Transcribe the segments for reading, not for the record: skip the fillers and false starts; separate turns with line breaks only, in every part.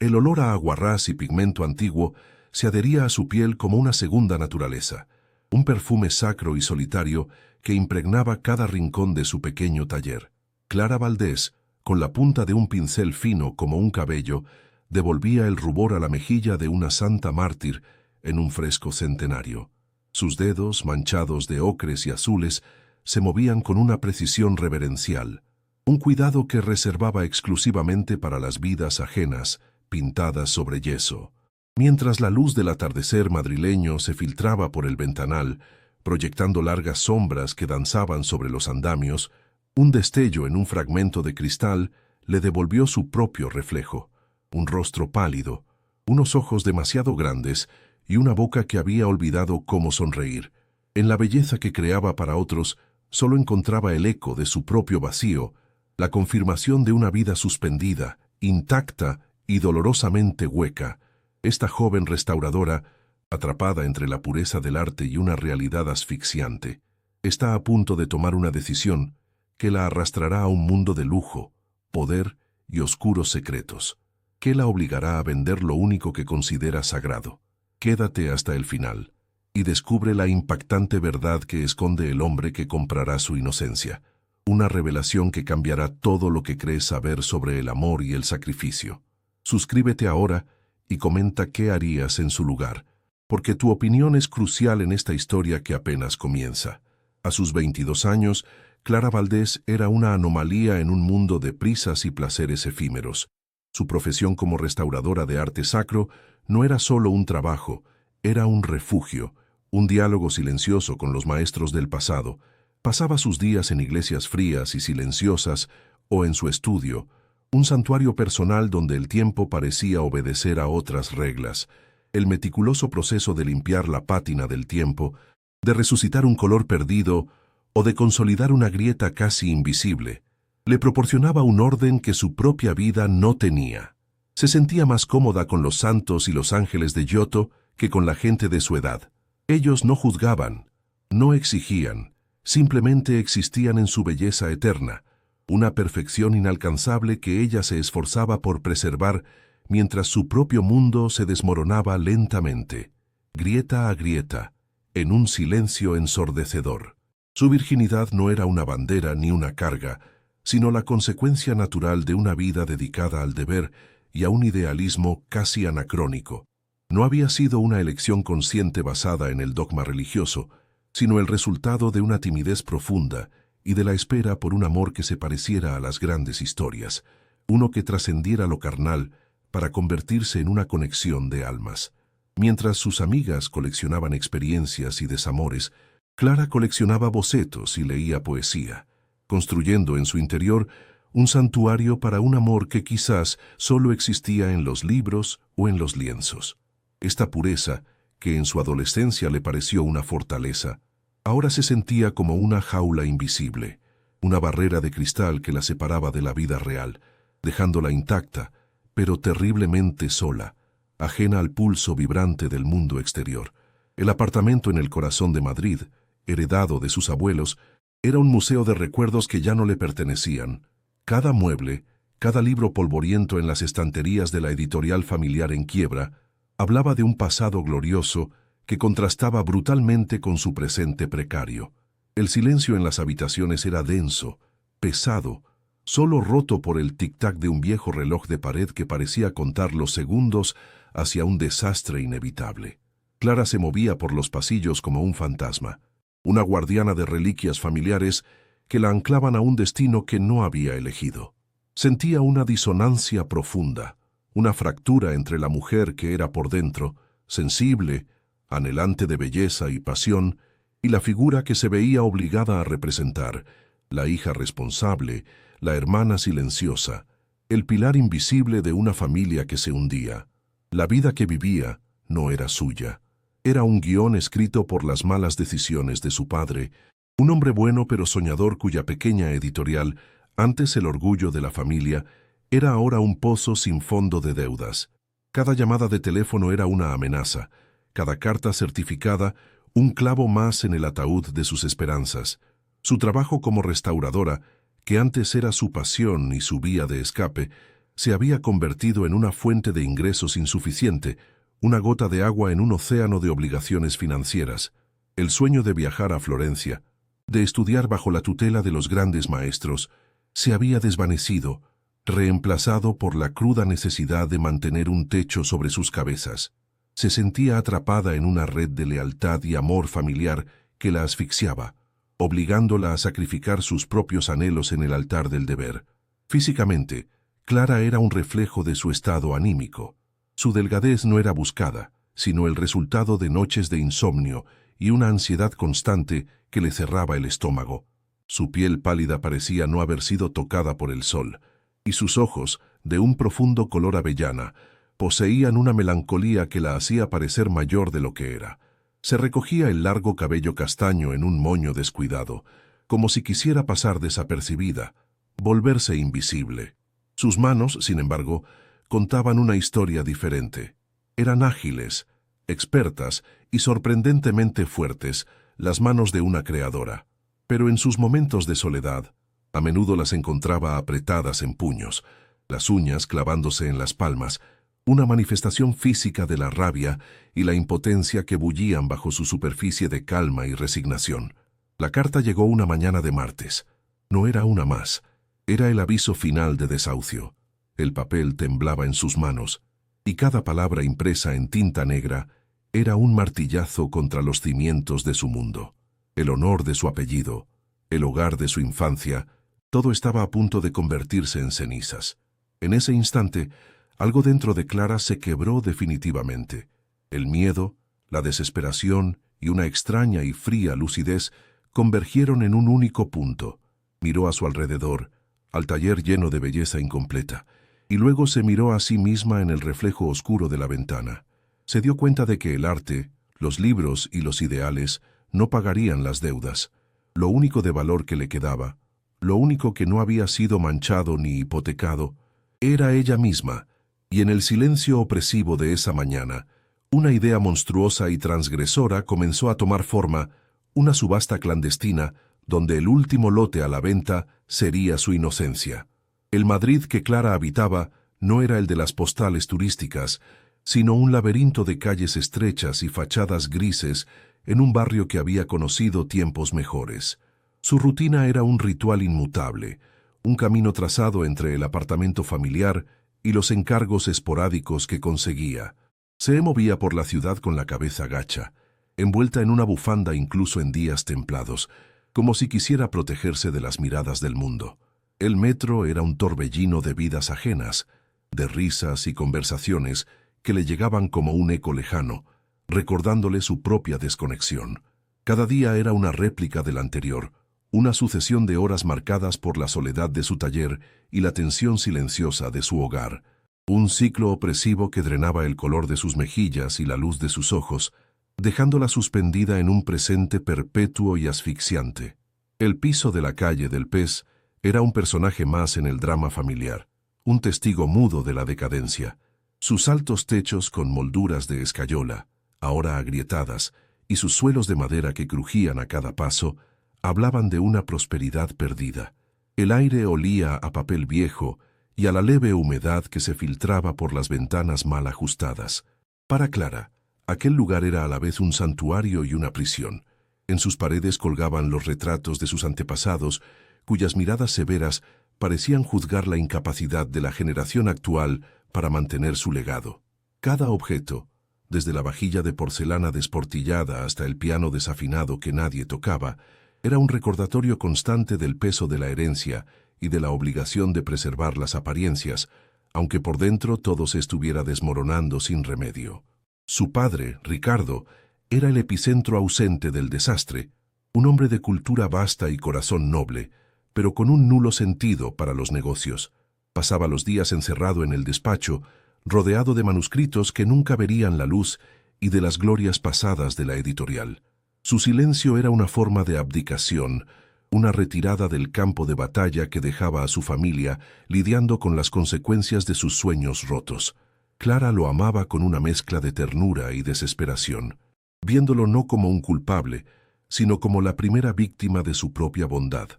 El olor a aguarrás y pigmento antiguo se adhería a su piel como una segunda naturaleza, un perfume sacro y solitario que impregnaba cada rincón de su pequeño taller. Clara Valdés, con la punta de un pincel fino como un cabello, devolvía el rubor a la mejilla de una santa mártir en un fresco centenario. Sus dedos, manchados de ocres y azules, se movían con una precisión reverencial, un cuidado que reservaba exclusivamente para las vidas ajenas, pintadas sobre yeso. Mientras la luz del atardecer madrileño se filtraba por el ventanal, proyectando largas sombras que danzaban sobre los andamios, un destello en un fragmento de cristal le devolvió su propio reflejo, un rostro pálido, unos ojos demasiado grandes y una boca que había olvidado cómo sonreír. En la belleza que creaba para otros, solo encontraba el eco de su propio vacío, la confirmación de una vida suspendida, intacta y dolorosamente hueca. Esta joven restauradora, atrapada entre la pureza del arte y una realidad asfixiante, está a punto de tomar una decisión que la arrastrará a un mundo de lujo, poder y oscuros secretos, que la obligará a vender lo único que considera sagrado. Quédate hasta el final y descubre la impactante verdad que esconde el hombre que comprará su inocencia, una revelación que cambiará todo lo que crees saber sobre el amor y el sacrificio. Suscríbete ahora y comenta qué harías en su lugar, porque tu opinión es crucial en esta historia que apenas comienza. A sus 22 años, Clara Valdés era una anomalía en un mundo de prisas y placeres efímeros. Su profesión como restauradora de arte sacro no era solo un trabajo, era un refugio, un diálogo silencioso con los maestros del pasado. Pasaba sus días en iglesias frías y silenciosas o en su estudio, un santuario personal donde el tiempo parecía obedecer a otras reglas. El meticuloso proceso de limpiar la pátina del tiempo, de resucitar un color perdido o de consolidar una grieta casi invisible, le proporcionaba un orden que su propia vida no tenía. Se sentía más cómoda con los santos y los ángeles de Giotto que con la gente de su edad. Ellos no juzgaban, no exigían, simplemente existían en su belleza eterna, una perfección inalcanzable que ella se esforzaba por preservar mientras su propio mundo se desmoronaba lentamente, grieta a grieta, en un silencio ensordecedor. Su virginidad no era una bandera ni una carga, sino la consecuencia natural de una vida dedicada al deber y a un idealismo casi anacrónico. No había sido una elección consciente basada en el dogma religioso, sino el resultado de una timidez profunda y de la espera por un amor que se pareciera a las grandes historias, uno que trascendiera lo carnal para convertirse en una conexión de almas. Mientras sus amigas coleccionaban experiencias y desamores, Clara coleccionaba bocetos y leía poesía, construyendo en su interior un santuario para un amor que quizás solo existía en los libros o en los lienzos. Esta pureza, que en su adolescencia le pareció una fortaleza, ahora se sentía como una jaula invisible, una barrera de cristal que la separaba de la vida real, dejándola intacta, pero terriblemente sola, ajena al pulso vibrante del mundo exterior. El apartamento en el corazón de Madrid, heredado de sus abuelos, era un museo de recuerdos que ya no le pertenecían. Cada mueble, cada libro polvoriento en las estanterías de la editorial familiar en quiebra, hablaba de un pasado glorioso que contrastaba brutalmente con su presente precario. El silencio en las habitaciones era denso, pesado, solo roto por el tic-tac de un viejo reloj de pared que parecía contar los segundos hacia un desastre inevitable. Clara se movía por los pasillos como un fantasma, una guardiana de reliquias familiares que la anclaban a un destino que no había elegido. Sentía una disonancia profunda, una fractura entre la mujer que era por dentro, sensible, anhelante de belleza y pasión, y la figura que se veía obligada a representar, la hija responsable, la hermana silenciosa, el pilar invisible de una familia que se hundía. La vida que vivía no era suya. Era un guión escrito por las malas decisiones de su padre, un hombre bueno pero soñador cuya pequeña editorial, antes el orgullo de la familia, era ahora un pozo sin fondo de deudas. Cada llamada de teléfono era una amenaza, cada carta certificada un clavo más en el ataúd de sus esperanzas. Su trabajo como restauradora, que antes era su pasión y su vía de escape, se había convertido en una fuente de ingresos insuficiente, una gota de agua en un océano de obligaciones financieras. El sueño de viajar a Florencia, de estudiar bajo la tutela de los grandes maestros, se había desvanecido, reemplazado por la cruda necesidad de mantener un techo sobre sus cabezas. Se sentía atrapada en una red de lealtad y amor familiar que la asfixiaba, obligándola a sacrificar sus propios anhelos en el altar del deber. Físicamente, Clara era un reflejo de su estado anímico. Su delgadez no era buscada, sino el resultado de noches de insomnio y una ansiedad constante que le cerraba el estómago. Su piel pálida parecía no haber sido tocada por el sol, y sus ojos, de un profundo color avellana, poseían una melancolía que la hacía parecer mayor de lo que era. Se recogía el largo cabello castaño en un moño descuidado, como si quisiera pasar desapercibida, volverse invisible. Sus manos, sin embargo, contaban una historia diferente. Eran ágiles, expertas y sorprendentemente fuertes, las manos de una creadora. Pero en sus momentos de soledad, a menudo las encontraba apretadas en puños, las uñas clavándose en las palmas, una manifestación física de la rabia y la impotencia que bullían bajo su superficie de calma y resignación. La carta llegó una mañana de martes. No era una más. Era el aviso final de desahucio. El papel temblaba en sus manos, y cada palabra impresa en tinta negra era un martillazo contra los cimientos de su mundo. El honor de su apellido, el hogar de su infancia, todo estaba a punto de convertirse en cenizas. En ese instante, algo dentro de Clara se quebró definitivamente. El miedo, la desesperación y una extraña y fría lucidez convergieron en un único punto. Miró a su alrededor, al taller lleno de belleza incompleta, y luego se miró a sí misma en el reflejo oscuro de la ventana. Se dio cuenta de que el arte, los libros y los ideales no pagarían las deudas. Lo único de valor que le quedaba, lo único que no había sido manchado ni hipotecado, era ella misma, y en el silencio opresivo de esa mañana, una idea monstruosa y transgresora comenzó a tomar forma, una subasta clandestina, donde el último lote a la venta sería su inocencia. El Madrid que Clara habitaba no era el de las postales turísticas, sino un laberinto de calles estrechas y fachadas grises en un barrio que había conocido tiempos mejores. Su rutina era un ritual inmutable, un camino trazado entre el apartamento familiar y los encargos esporádicos que conseguía. Se movía por la ciudad con la cabeza gacha, envuelta en una bufanda incluso en días templados, como si quisiera protegerse de las miradas del mundo. El metro era un torbellino de vidas ajenas, de risas y conversaciones que le llegaban como un eco lejano, recordándole su propia desconexión. Cada día era una réplica del anterior, una sucesión de horas marcadas por la soledad de su taller y la tensión silenciosa de su hogar. Un ciclo opresivo que drenaba el color de sus mejillas y la luz de sus ojos, dejándola suspendida en un presente perpetuo y asfixiante. El piso de la calle del Pez era un personaje más en el drama familiar, un testigo mudo de la decadencia. Sus altos techos con molduras de escayola, ahora agrietadas, y sus suelos de madera que crujían a cada paso, hablaban de una prosperidad perdida. El aire olía a papel viejo y a la leve humedad que se filtraba por las ventanas mal ajustadas. Para Clara, aquel lugar era a la vez un santuario y una prisión. En sus paredes colgaban los retratos de sus antepasados, cuyas miradas severas parecían juzgar la incapacidad de la generación actual para mantener su legado. Cada objeto, desde la vajilla de porcelana desportillada hasta el piano desafinado que nadie tocaba, era un recordatorio constante del peso de la herencia y de la obligación de preservar las apariencias, aunque por dentro todo se estuviera desmoronando sin remedio. Su padre, Ricardo, era el epicentro ausente del desastre, un hombre de cultura vasta y corazón noble, pero con un nulo sentido para los negocios. Pasaba los días encerrado en el despacho, rodeado de manuscritos que nunca verían la luz y de las glorias pasadas de la editorial. Su silencio era una forma de abdicación, una retirada del campo de batalla que dejaba a su familia lidiando con las consecuencias de sus sueños rotos. Clara lo amaba con una mezcla de ternura y desesperación, viéndolo no como un culpable, sino como la primera víctima de su propia bondad.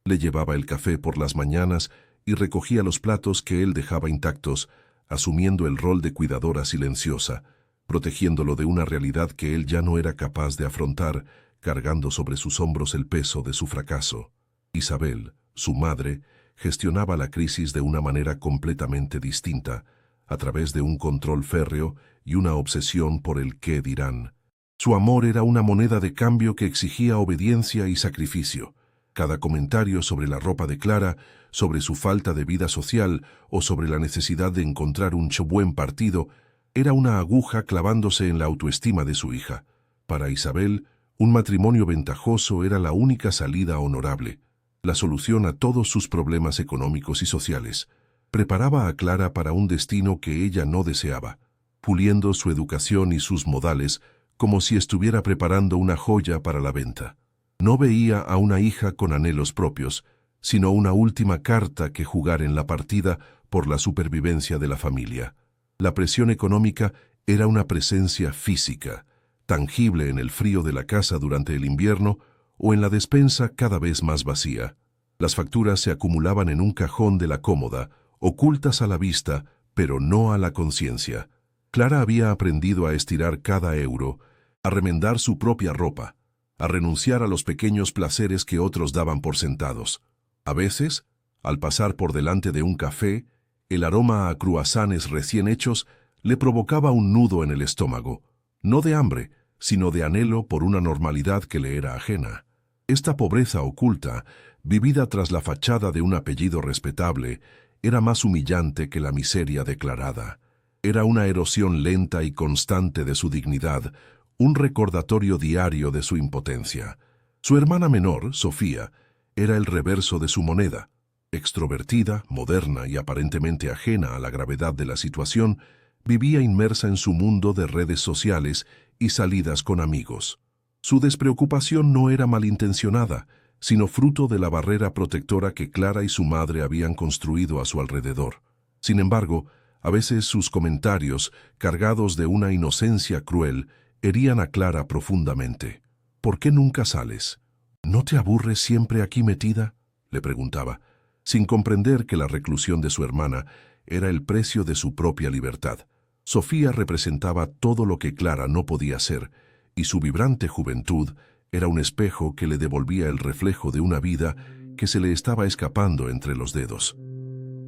Le llevaba el café por las mañanas y recogía los platos que él dejaba intactos, asumiendo el rol de cuidadora silenciosa, protegiéndolo de una realidad que él ya no era capaz de afrontar, cargando sobre sus hombros el peso de su fracaso. Isabel, su madre, gestionaba la crisis de una manera completamente distinta, a través de un control férreo y una obsesión por el qué dirán. Su amor era una moneda de cambio que exigía obediencia y sacrificio. Cada comentario sobre la ropa de Clara, sobre su falta de vida social o sobre la necesidad de encontrar un buen partido, era una aguja clavándose en la autoestima de su hija. Para Isabel, un matrimonio ventajoso era la única salida honorable, la solución a todos sus problemas económicos y sociales. Preparaba a Clara para un destino que ella no deseaba, puliendo su educación y sus modales como si estuviera preparando una joya para la venta. No veía a una hija con anhelos propios, sino una última carta que jugar en la partida por la supervivencia de la familia. La presión económica era una presencia física, tangible en el frío de la casa durante el invierno o en la despensa cada vez más vacía. Las facturas se acumulaban en un cajón de la cómoda, ocultas a la vista, pero no a la conciencia. Clara había aprendido a estirar cada euro, a remendar su propia ropa, a renunciar a los pequeños placeres que otros daban por sentados. A veces, al pasar por delante de un café, el aroma a cruasanes recién hechos le provocaba un nudo en el estómago, no de hambre, sino de anhelo por una normalidad que le era ajena. Esta pobreza oculta, vivida tras la fachada de un apellido respetable, era más humillante que la miseria declarada. Era una erosión lenta y constante de su dignidad, un recordatorio diario de su impotencia. Su hermana menor, Sofía, era el reverso de su moneda. Extrovertida, moderna y aparentemente ajena a la gravedad de la situación, vivía inmersa en su mundo de redes sociales y salidas con amigos. Su despreocupación no era malintencionada, sino fruto de la barrera protectora que Clara y su madre habían construido a su alrededor. Sin embargo, a veces sus comentarios, cargados de una inocencia cruel, herían a Clara profundamente. «¿Por qué nunca sales? ¿No te aburres siempre aquí metida?», le preguntaba, sin comprender que la reclusión de su hermana era el precio de su propia libertad. Sofía representaba todo lo que Clara no podía ser, y su vibrante juventud era un espejo que le devolvía el reflejo de una vida que se le estaba escapando entre los dedos.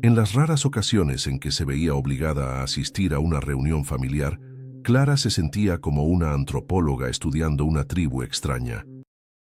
En las raras ocasiones en que se veía obligada a asistir a una reunión familiar, Clara se sentía como una antropóloga estudiando una tribu extraña.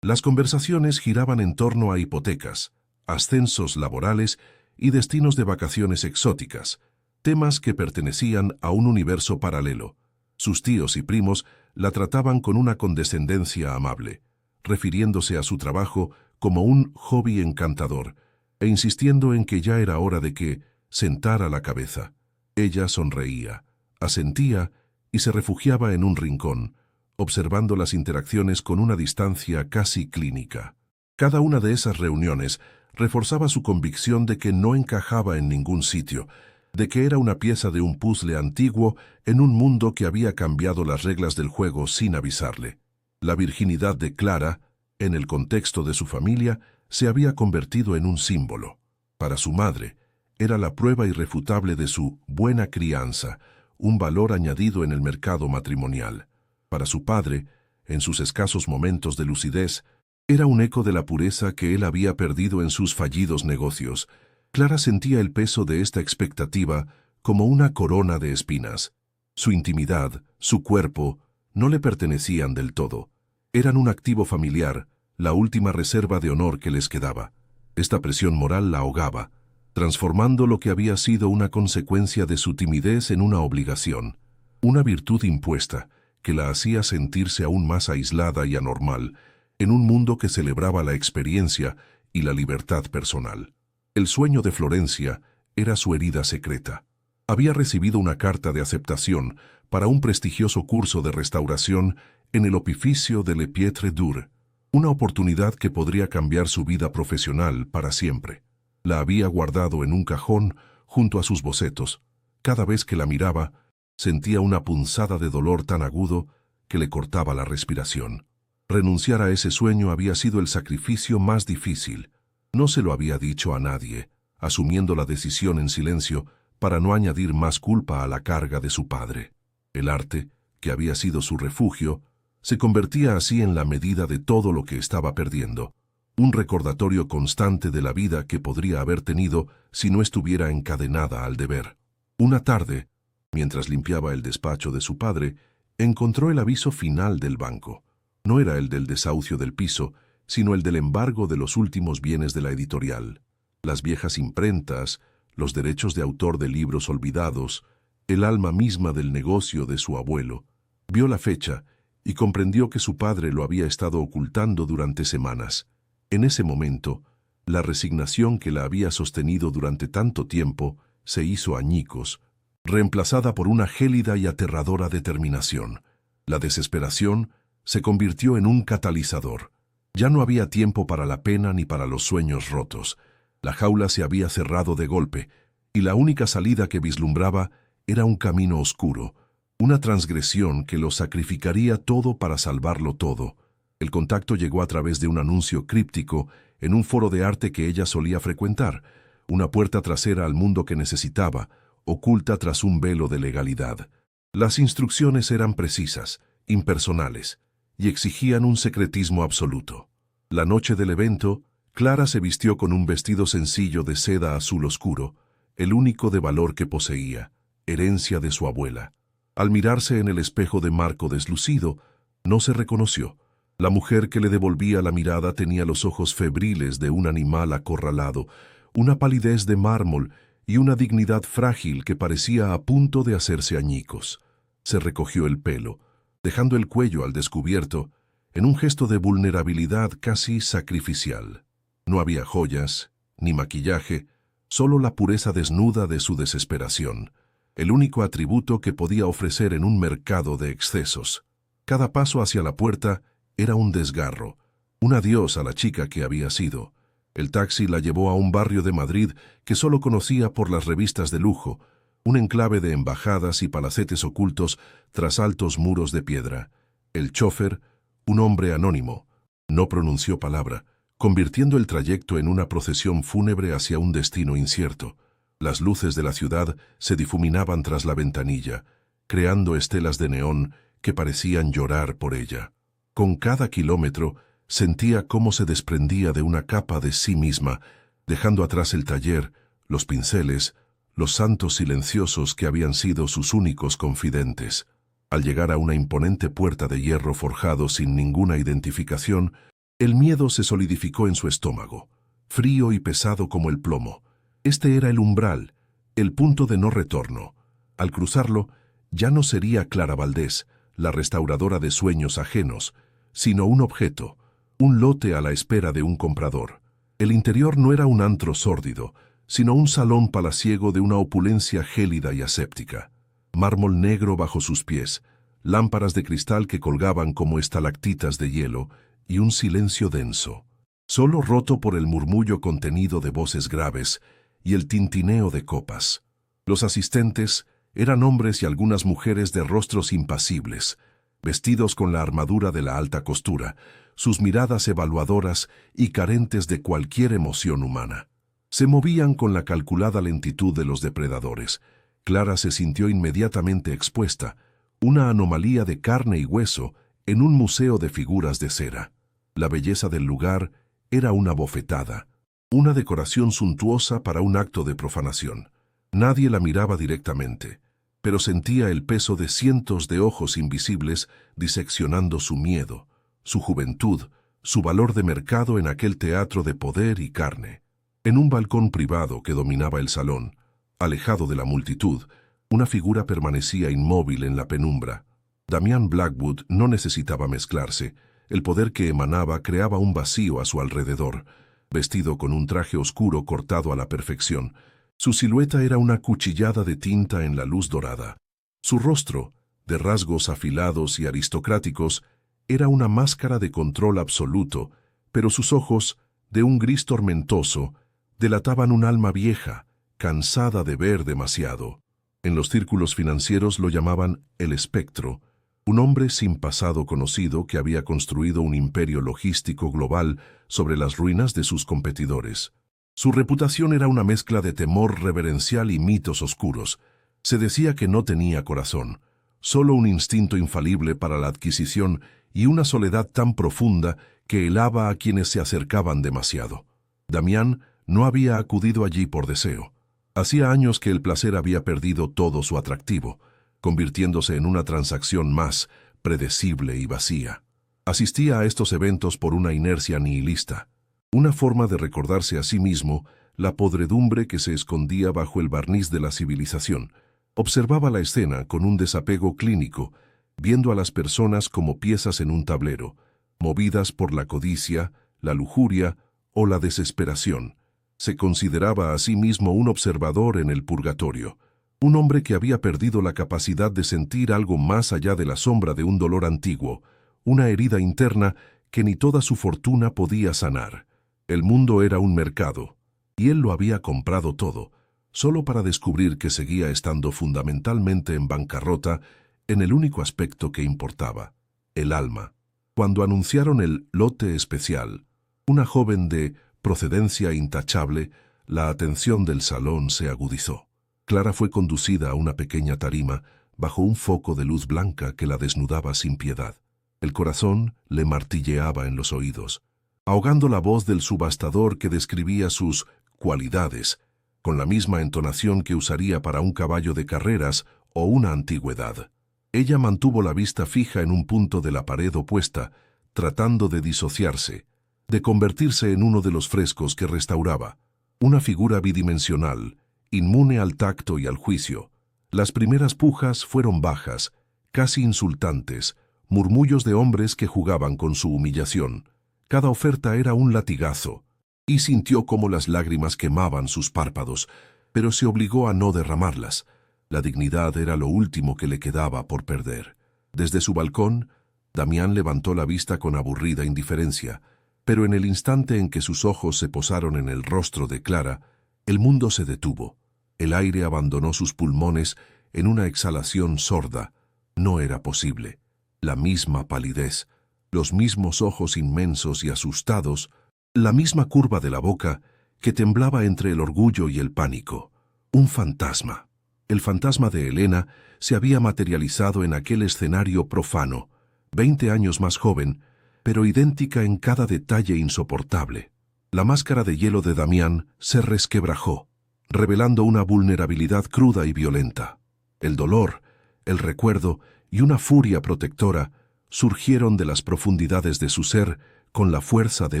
Las conversaciones giraban en torno a hipotecas, ascensos laborales y destinos de vacaciones exóticas, temas que pertenecían a un universo paralelo. Sus tíos y primos la trataban con una condescendencia amable, refiriéndose a su trabajo como un hobby encantador, e insistiendo en que ya era hora de que sentara la cabeza. Ella sonreía, asentía y se refugiaba en un rincón, observando las interacciones con una distancia casi clínica. Cada una de esas reuniones reforzaba su convicción de que no encajaba en ningún sitio, de que era una pieza de un puzzle antiguo en un mundo que había cambiado las reglas del juego sin avisarle. La virginidad de Clara, en el contexto de su familia, se había convertido en un símbolo. Para su madre, era la prueba irrefutable de su buena crianza, un valor añadido en el mercado matrimonial. Para su padre, en sus escasos momentos de lucidez, era un eco de la pureza que él había perdido en sus fallidos negocios. Clara sentía el peso de esta expectativa como una corona de espinas. Su intimidad, su cuerpo, no le pertenecían del todo. Eran un activo familiar, la última reserva de honor que les quedaba. Esta presión moral la ahogaba, transformando lo que había sido una consecuencia de su timidez en una obligación, una virtud impuesta que la hacía sentirse aún más aislada y anormal en un mundo que celebraba la experiencia y la libertad personal. El sueño de Florencia era su herida secreta. Había recibido una carta de aceptación para un prestigioso curso de restauración en el Opificio de Le Pietre Dure, una oportunidad que podría cambiar su vida profesional para siempre. La había guardado en un cajón junto a sus bocetos. Cada vez que la miraba, sentía una punzada de dolor tan agudo que le cortaba la respiración. Renunciar a ese sueño había sido el sacrificio más difícil. No se lo había dicho a nadie, asumiendo la decisión en silencio para no añadir más culpa a la carga de su padre. El arte, que había sido su refugio, se convertía así en la medida de todo lo que estaba perdiendo, un recordatorio constante de la vida que podría haber tenido si no estuviera encadenada al deber. Una tarde, mientras limpiaba el despacho de su padre, encontró el aviso final del banco. No era el del desahucio del piso, sino el del embargo de los últimos bienes de la editorial. Las viejas imprentas, los derechos de autor de libros olvidados, el alma misma del negocio de su abuelo. Vio la fecha y comprendió que su padre lo había estado ocultando durante semanas. En ese momento, la resignación que la había sostenido durante tanto tiempo se hizo añicos, reemplazada por una gélida y aterradora determinación. La desesperación se convirtió en un catalizador. Ya no había tiempo para la pena ni para los sueños rotos. La jaula se había cerrado de golpe, y la única salida que vislumbraba era un camino oscuro, una transgresión que lo sacrificaría todo para salvarlo todo. El contacto llegó a través de un anuncio críptico en un foro de arte que ella solía frecuentar, una puerta trasera al mundo que necesitaba, oculta tras un velo de legalidad. Las instrucciones eran precisas, impersonales, y exigían un secretismo absoluto. La noche del evento, Clara se vistió con un vestido sencillo de seda azul oscuro, el único de valor que poseía, herencia de su abuela. Al mirarse en el espejo de marco deslucido, no se reconoció. La mujer que le devolvía la mirada tenía los ojos febriles de un animal acorralado, una palidez de mármol y una dignidad frágil que parecía a punto de hacerse añicos. Se recogió el pelo, dejando el cuello al descubierto, en un gesto de vulnerabilidad casi sacrificial. No había joyas, ni maquillaje, solo la pureza desnuda de su desesperación, el único atributo que podía ofrecer en un mercado de excesos. Cada paso hacia la puerta era un desgarro, un adiós a la chica que había sido. El taxi la llevó a un barrio de Madrid que solo conocía por las revistas de lujo, un enclave de embajadas y palacetes ocultos tras altos muros de piedra. El chófer, un hombre anónimo, no pronunció palabra, convirtiendo el trayecto en una procesión fúnebre hacia un destino incierto. Las luces de la ciudad se difuminaban tras la ventanilla, creando estelas de neón que parecían llorar por ella. Con cada kilómetro sentía cómo se desprendía de una capa de sí misma, dejando atrás el taller, los pinceles, los santos silenciosos que habían sido sus únicos confidentes. Al llegar a una imponente puerta de hierro forjado sin ninguna identificación, el miedo se solidificó en su estómago, frío y pesado como el plomo. Este era el umbral, el punto de no retorno. Al cruzarlo, ya no sería Clara Valdés, la restauradora de sueños ajenos, sino un objeto, un lote a la espera de un comprador. El interior no era un antro sórdido, sino un salón palaciego de una opulencia gélida y aséptica. Mármol negro bajo sus pies, lámparas de cristal que colgaban como estalactitas de hielo y un silencio denso, solo roto por el murmullo contenido de voces graves y el tintineo de copas. Los asistentes eran hombres y algunas mujeres de rostros impasibles, vestidos con la armadura de la alta costura, sus miradas evaluadoras y carentes de cualquier emoción humana. Se movían con la calculada lentitud de los depredadores. Clara se sintió inmediatamente expuesta, una anomalía de carne y hueso en un museo de figuras de cera. La belleza del lugar era una bofetada, una decoración suntuosa para un acto de profanación. Nadie la miraba directamente, pero sentía el peso de cientos de ojos invisibles diseccionando su miedo, su juventud, su valor de mercado en aquel teatro de poder y carne. En un balcón privado que dominaba el salón, alejado de la multitud, una figura permanecía inmóvil en la penumbra. Damián Blackwood no necesitaba mezclarse. El poder que emanaba creaba un vacío a su alrededor. Vestido con un traje oscuro cortado a la perfección, su silueta era una cuchillada de tinta en la luz dorada. Su rostro, de rasgos afilados y aristocráticos, era una máscara de control absoluto, pero sus ojos, de un gris tormentoso, delataban un alma vieja, cansada de ver demasiado. En los círculos financieros lo llamaban el espectro, un hombre sin pasado conocido que había construido un imperio logístico global sobre las ruinas de sus competidores. Su reputación era una mezcla de temor reverencial y mitos oscuros. Se decía que no tenía corazón, solo un instinto infalible para la adquisición y una soledad tan profunda que helaba a quienes se acercaban demasiado. Damián no había acudido allí por deseo. Hacía años que el placer había perdido todo su atractivo, convirtiéndose en una transacción más predecible y vacía. Asistía a estos eventos por una inercia nihilista, una forma de recordarse a sí mismo la podredumbre que se escondía bajo el barniz de la civilización. Observaba la escena con un desapego clínico, viendo a las personas como piezas en un tablero, movidas por la codicia, la lujuria o la desesperación. Se consideraba a sí mismo un observador en el purgatorio, un hombre que había perdido la capacidad de sentir algo más allá de la sombra de un dolor antiguo, una herida interna que ni toda su fortuna podía sanar. El mundo era un mercado, y él lo había comprado todo, solo para descubrir que seguía estando fundamentalmente en bancarrota en el único aspecto que importaba, el alma. Cuando anunciaron el lote especial, una joven de procedencia intachable, la atención del salón se agudizó. Clara fue conducida a una pequeña tarima bajo un foco de luz blanca que la desnudaba sin piedad. El corazón le martilleaba en los oídos, ahogando la voz del subastador que describía sus cualidades, con la misma entonación que usaría para un caballo de carreras o una antigüedad. Ella mantuvo la vista fija en un punto de la pared opuesta, tratando de disociarse, de convertirse en uno de los frescos que restauraba, una figura bidimensional, inmune al tacto y al juicio. Las primeras pujas fueron bajas, casi insultantes, murmullos de hombres que jugaban con su humillación. Cada oferta era un latigazo, y sintió cómo las lágrimas quemaban sus párpados, pero se obligó a no derramarlas. La dignidad era lo último que le quedaba por perder. Desde su balcón, Damián levantó la vista con aburrida indiferencia, pero en el instante en que sus ojos se posaron en el rostro de Clara, el mundo se detuvo. El aire abandonó sus pulmones en una exhalación sorda. No era posible. La misma palidez, los mismos ojos inmensos y asustados, la misma curva de la boca que temblaba entre el orgullo y el pánico. Un fantasma. El fantasma de Helena se había materializado en aquel escenario profano, 20 años más joven, pero idéntica en cada detalle insoportable. La máscara de hielo de Damián se resquebrajó, revelando una vulnerabilidad cruda y violenta. El dolor, el recuerdo y una furia protectora surgieron de las profundidades de su ser con la fuerza de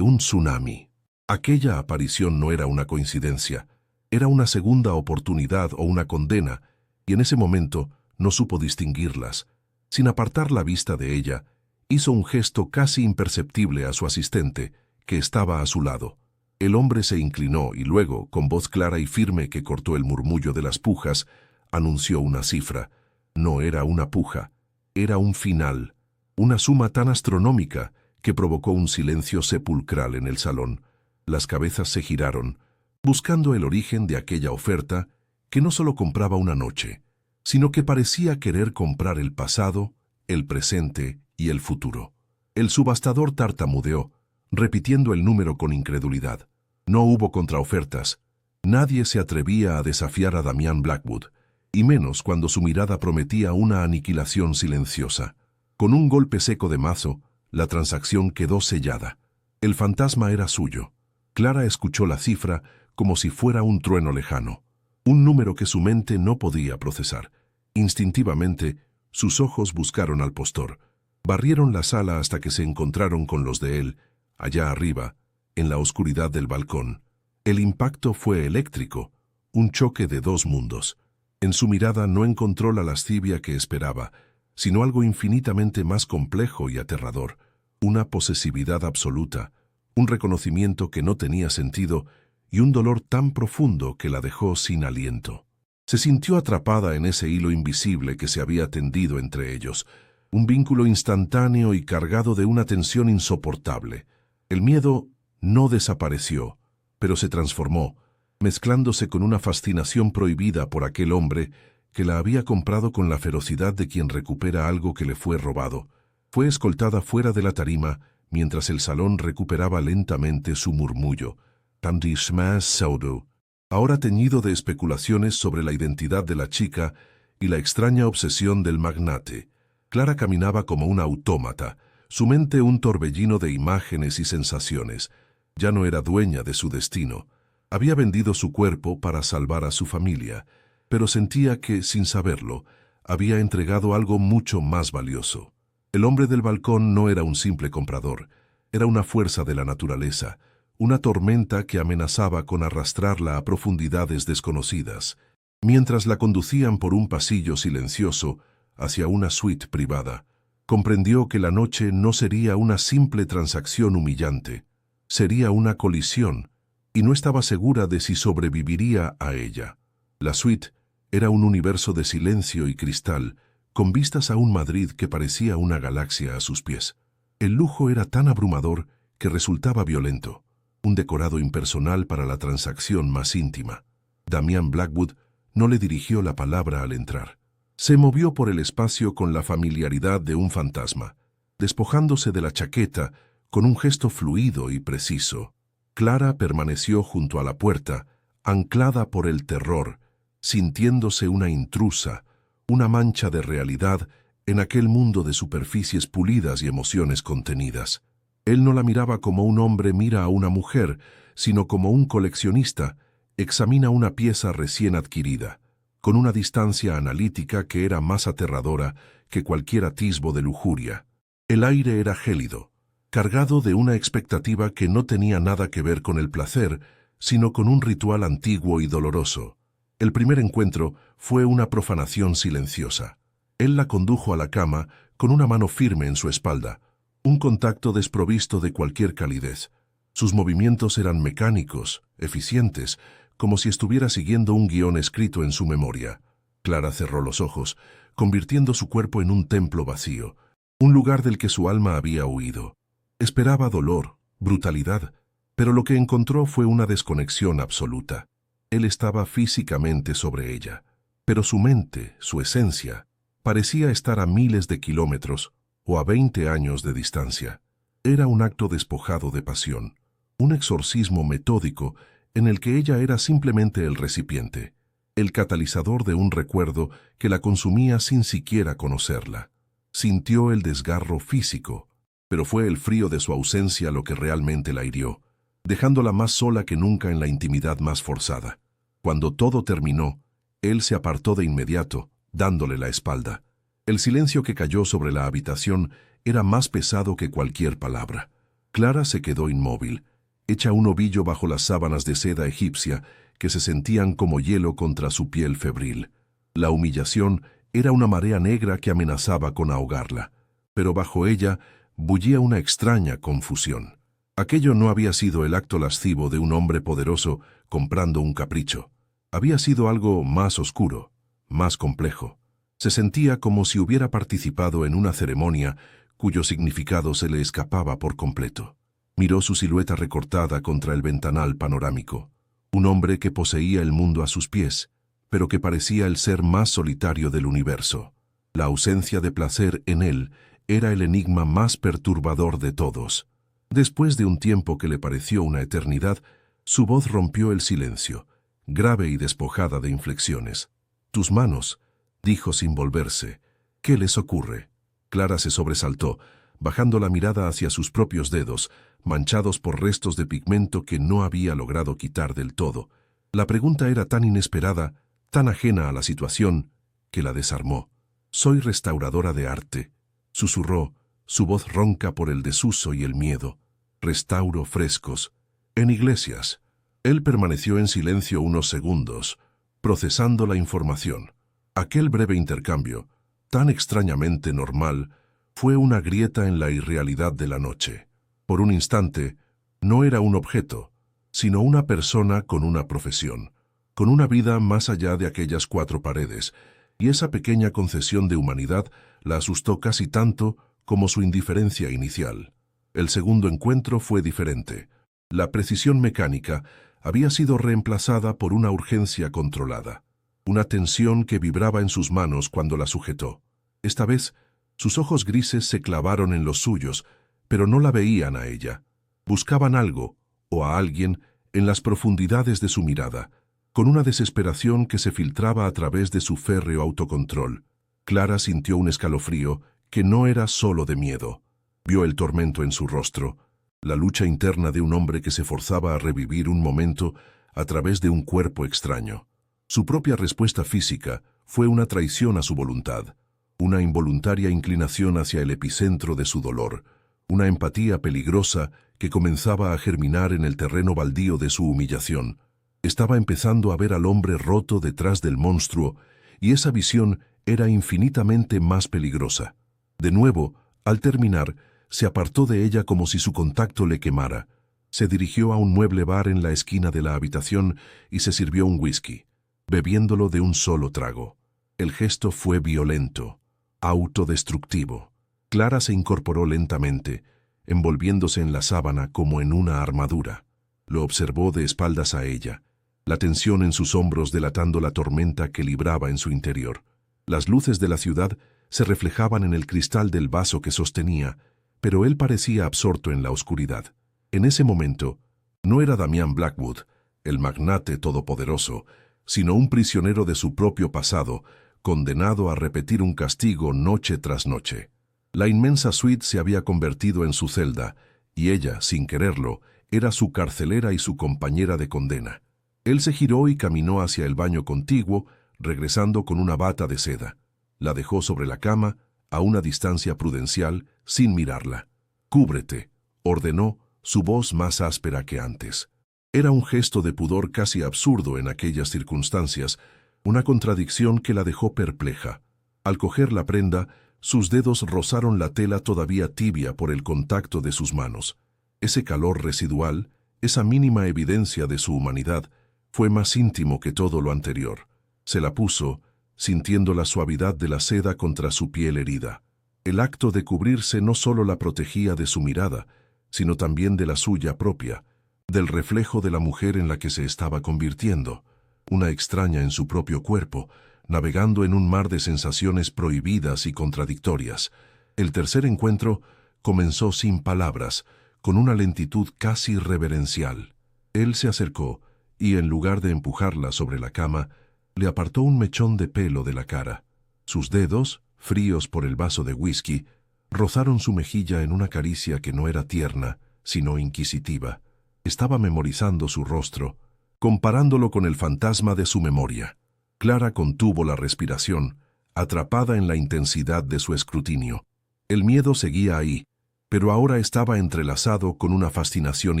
un tsunami. Aquella aparición no era una coincidencia, era una segunda oportunidad o una condena, y en ese momento no supo distinguirlas. Sin apartar la vista de ella, hizo un gesto casi imperceptible a su asistente, que estaba a su lado. El hombre se inclinó y luego, con voz clara y firme que cortó el murmullo de las pujas, anunció una cifra. No era una puja, era un final, una suma tan astronómica que provocó un silencio sepulcral en el salón. Las cabezas se giraron, buscando el origen de aquella oferta que no solo compraba una noche, sino que parecía querer comprar el pasado, el presente y el futuro. El subastador tartamudeó, repitiendo el número con incredulidad. No hubo contraofertas. Nadie se atrevía a desafiar a Damián Blackwood, y menos cuando su mirada prometía una aniquilación silenciosa. Con un golpe seco de mazo, la transacción quedó sellada. El fantasma era suyo. Clara escuchó la cifra como si fuera un trueno lejano, un número que su mente no podía procesar. Instintivamente, sus ojos buscaron al postor. Barrieron la sala hasta que se encontraron con los de él, allá arriba, en la oscuridad del balcón. El impacto fue eléctrico, un choque de dos mundos. En su mirada no encontró la lascivia que esperaba, sino algo infinitamente más complejo y aterrador, una posesividad absoluta, un reconocimiento que no tenía sentido y un dolor tan profundo que la dejó sin aliento. Se sintió atrapada en ese hilo invisible que se había tendido entre ellos, un vínculo instantáneo y cargado de una tensión insoportable. El miedo no desapareció, pero se transformó, mezclándose con una fascinación prohibida por aquel hombre que la había comprado con la ferocidad de quien recupera algo que le fue robado. Fue escoltada fuera de la tarima mientras el salón recuperaba lentamente su murmullo. Candy Smash Pseudo, ahora teñido de especulaciones sobre la identidad de la chica y la extraña obsesión del magnate. Clara caminaba como una autómata, su mente un torbellino de imágenes y sensaciones. Ya no era dueña de su destino. Había vendido su cuerpo para salvar a su familia, pero sentía que, sin saberlo, había entregado algo mucho más valioso. El hombre del balcón no era un simple comprador, era una fuerza de la naturaleza, una tormenta que amenazaba con arrastrarla a profundidades desconocidas. Mientras la conducían por un pasillo silencioso hacia una suite privada, comprendió que la noche no sería una simple transacción humillante, sería una colisión, y no estaba segura de si sobreviviría a ella. La suite era un universo de silencio y cristal, con vistas a un Madrid que parecía una galaxia a sus pies. El lujo era tan abrumador que resultaba violento, un decorado impersonal para la transacción más íntima. Damian Blackwood no le dirigió la palabra al entrar. Se movió por el espacio con la familiaridad de un fantasma, despojándose de la chaqueta con un gesto fluido y preciso. Clara permaneció junto a la puerta, anclada por el terror, sintiéndose una intrusa, una mancha de realidad en aquel mundo de superficies pulidas y emociones contenidas. Él no la miraba como un hombre mira a una mujer, sino como un coleccionista examina una pieza recién adquirida, con una distancia analítica que era más aterradora que cualquier atisbo de lujuria. El aire era gélido, cargado de una expectativa que no tenía nada que ver con el placer, sino con un ritual antiguo y doloroso. El primer encuentro fue una profanación silenciosa. Él la condujo a la cama con una mano firme en su espalda, un contacto desprovisto de cualquier calidez. Sus movimientos eran mecánicos, eficientes, como si estuviera siguiendo un guión escrito en su memoria. Clara cerró los ojos, convirtiendo su cuerpo en un templo vacío, un lugar del que su alma había huido. Esperaba dolor, brutalidad, pero lo que encontró fue una desconexión absoluta. Él estaba físicamente sobre ella, pero su mente, su esencia, parecía estar a miles de kilómetros o a 20 años de distancia. Era un acto despojado de pasión, un exorcismo metódico en el que ella era simplemente el recipiente, el catalizador de un recuerdo que la consumía sin siquiera conocerla. Sintió el desgarro físico, pero fue el frío de su ausencia lo que realmente la hirió, dejándola más sola que nunca en la intimidad más forzada. Cuando todo terminó, él se apartó de inmediato, dándole la espalda. El silencio que cayó sobre la habitación era más pesado que cualquier palabra. Clara se quedó inmóvil, hecha un ovillo bajo las sábanas de seda egipcia que se sentían como hielo contra su piel febril. La humillación era una marea negra que amenazaba con ahogarla, pero bajo ella bullía una extraña confusión. Aquello no había sido el acto lascivo de un hombre poderoso comprando un capricho. Había sido algo más oscuro, más complejo. Se sentía como si hubiera participado en una ceremonia cuyo significado se le escapaba por completo. Miró su silueta recortada contra el ventanal panorámico. Un hombre que poseía el mundo a sus pies, pero que parecía el ser más solitario del universo. La ausencia de placer en él era el enigma más perturbador de todos. Después de un tiempo que le pareció una eternidad, su voz rompió el silencio, grave y despojada de inflexiones. «Tus manos», dijo sin volverse. «¿Qué les ocurre?» Clara se sobresaltó, bajando la mirada hacia sus propios dedos, manchados por restos de pigmento que no había logrado quitar del todo. La pregunta era tan inesperada, tan ajena a la situación, que la desarmó. «Soy restauradora de arte», susurró, su voz ronca por el desuso y el miedo. «Restauro frescos. En iglesias». Él permaneció en silencio unos segundos, procesando la información. Aquel breve intercambio, tan extrañamente normal, fue una grieta en la irrealidad de la noche. Por un instante, no era un objeto, sino una persona con una profesión, con una vida más allá de aquellas 4 paredes, y esa pequeña concesión de humanidad la asustó casi tanto como su indiferencia inicial. El segundo encuentro fue diferente. La precisión mecánica había sido reemplazada por una urgencia controlada, una tensión que vibraba en sus manos cuando la sujetó. Esta vez, sus ojos grises se clavaron en los suyos, pero no la veían a ella. Buscaban algo, o a alguien, en las profundidades de su mirada, con una desesperación que se filtraba a través de su férreo autocontrol. Clara sintió un escalofrío que no era solo de miedo. Vio el tormento en su rostro, la lucha interna de un hombre que se forzaba a revivir un momento a través de un cuerpo extraño. Su propia respuesta física fue una traición a su voluntad, una involuntaria inclinación hacia el epicentro de su dolor, una empatía peligrosa que comenzaba a germinar en el terreno baldío de su humillación. Estaba empezando a ver al hombre roto detrás del monstruo, y esa visión era infinitamente más peligrosa. De nuevo, al terminar, se apartó de ella como si su contacto le quemara. Se dirigió a un mueble bar en la esquina de la habitación y se sirvió un whisky, bebiéndolo de un solo trago. El gesto fue violento, autodestructivo. Clara se incorporó lentamente, envolviéndose en la sábana como en una armadura. Lo observó de espaldas a ella, la tensión en sus hombros delatando la tormenta que libraba en su interior. Las luces de la ciudad se reflejaban en el cristal del vaso que sostenía, pero él parecía absorto en la oscuridad. En ese momento, no era Damián Blackwood, el magnate todopoderoso, sino un prisionero de su propio pasado, condenado a repetir un castigo noche tras noche. La inmensa suite se había convertido en su celda, y ella, sin quererlo, era su carcelera y su compañera de condena. Él se giró y caminó hacia el baño contiguo, regresando con una bata de seda. La dejó sobre la cama, a una distancia prudencial, sin mirarla. «Cúbrete», ordenó, su voz más áspera que antes. Era un gesto de pudor casi absurdo en aquellas circunstancias, una contradicción que la dejó perpleja. Al coger la prenda, sus dedos rozaron la tela todavía tibia por el contacto de sus manos. Ese calor residual, esa mínima evidencia de su humanidad, fue más íntimo que todo lo anterior. Se la puso, sintiendo la suavidad de la seda contra su piel herida. El acto de cubrirse no solo la protegía de su mirada, sino también de la suya propia, del reflejo de la mujer en la que se estaba convirtiendo, una extraña en su propio cuerpo, navegando en un mar de sensaciones prohibidas y contradictorias. El tercer encuentro comenzó sin palabras, con una lentitud casi reverencial. Él se acercó y, en lugar de empujarla sobre la cama, le apartó un mechón de pelo de la cara. Sus dedos, fríos por el vaso de whisky, rozaron su mejilla en una caricia que no era tierna, sino inquisitiva. Estaba memorizando su rostro, comparándolo con el fantasma de su memoria. Clara contuvo la respiración, atrapada en la intensidad de su escrutinio. El miedo seguía ahí, pero ahora estaba entrelazado con una fascinación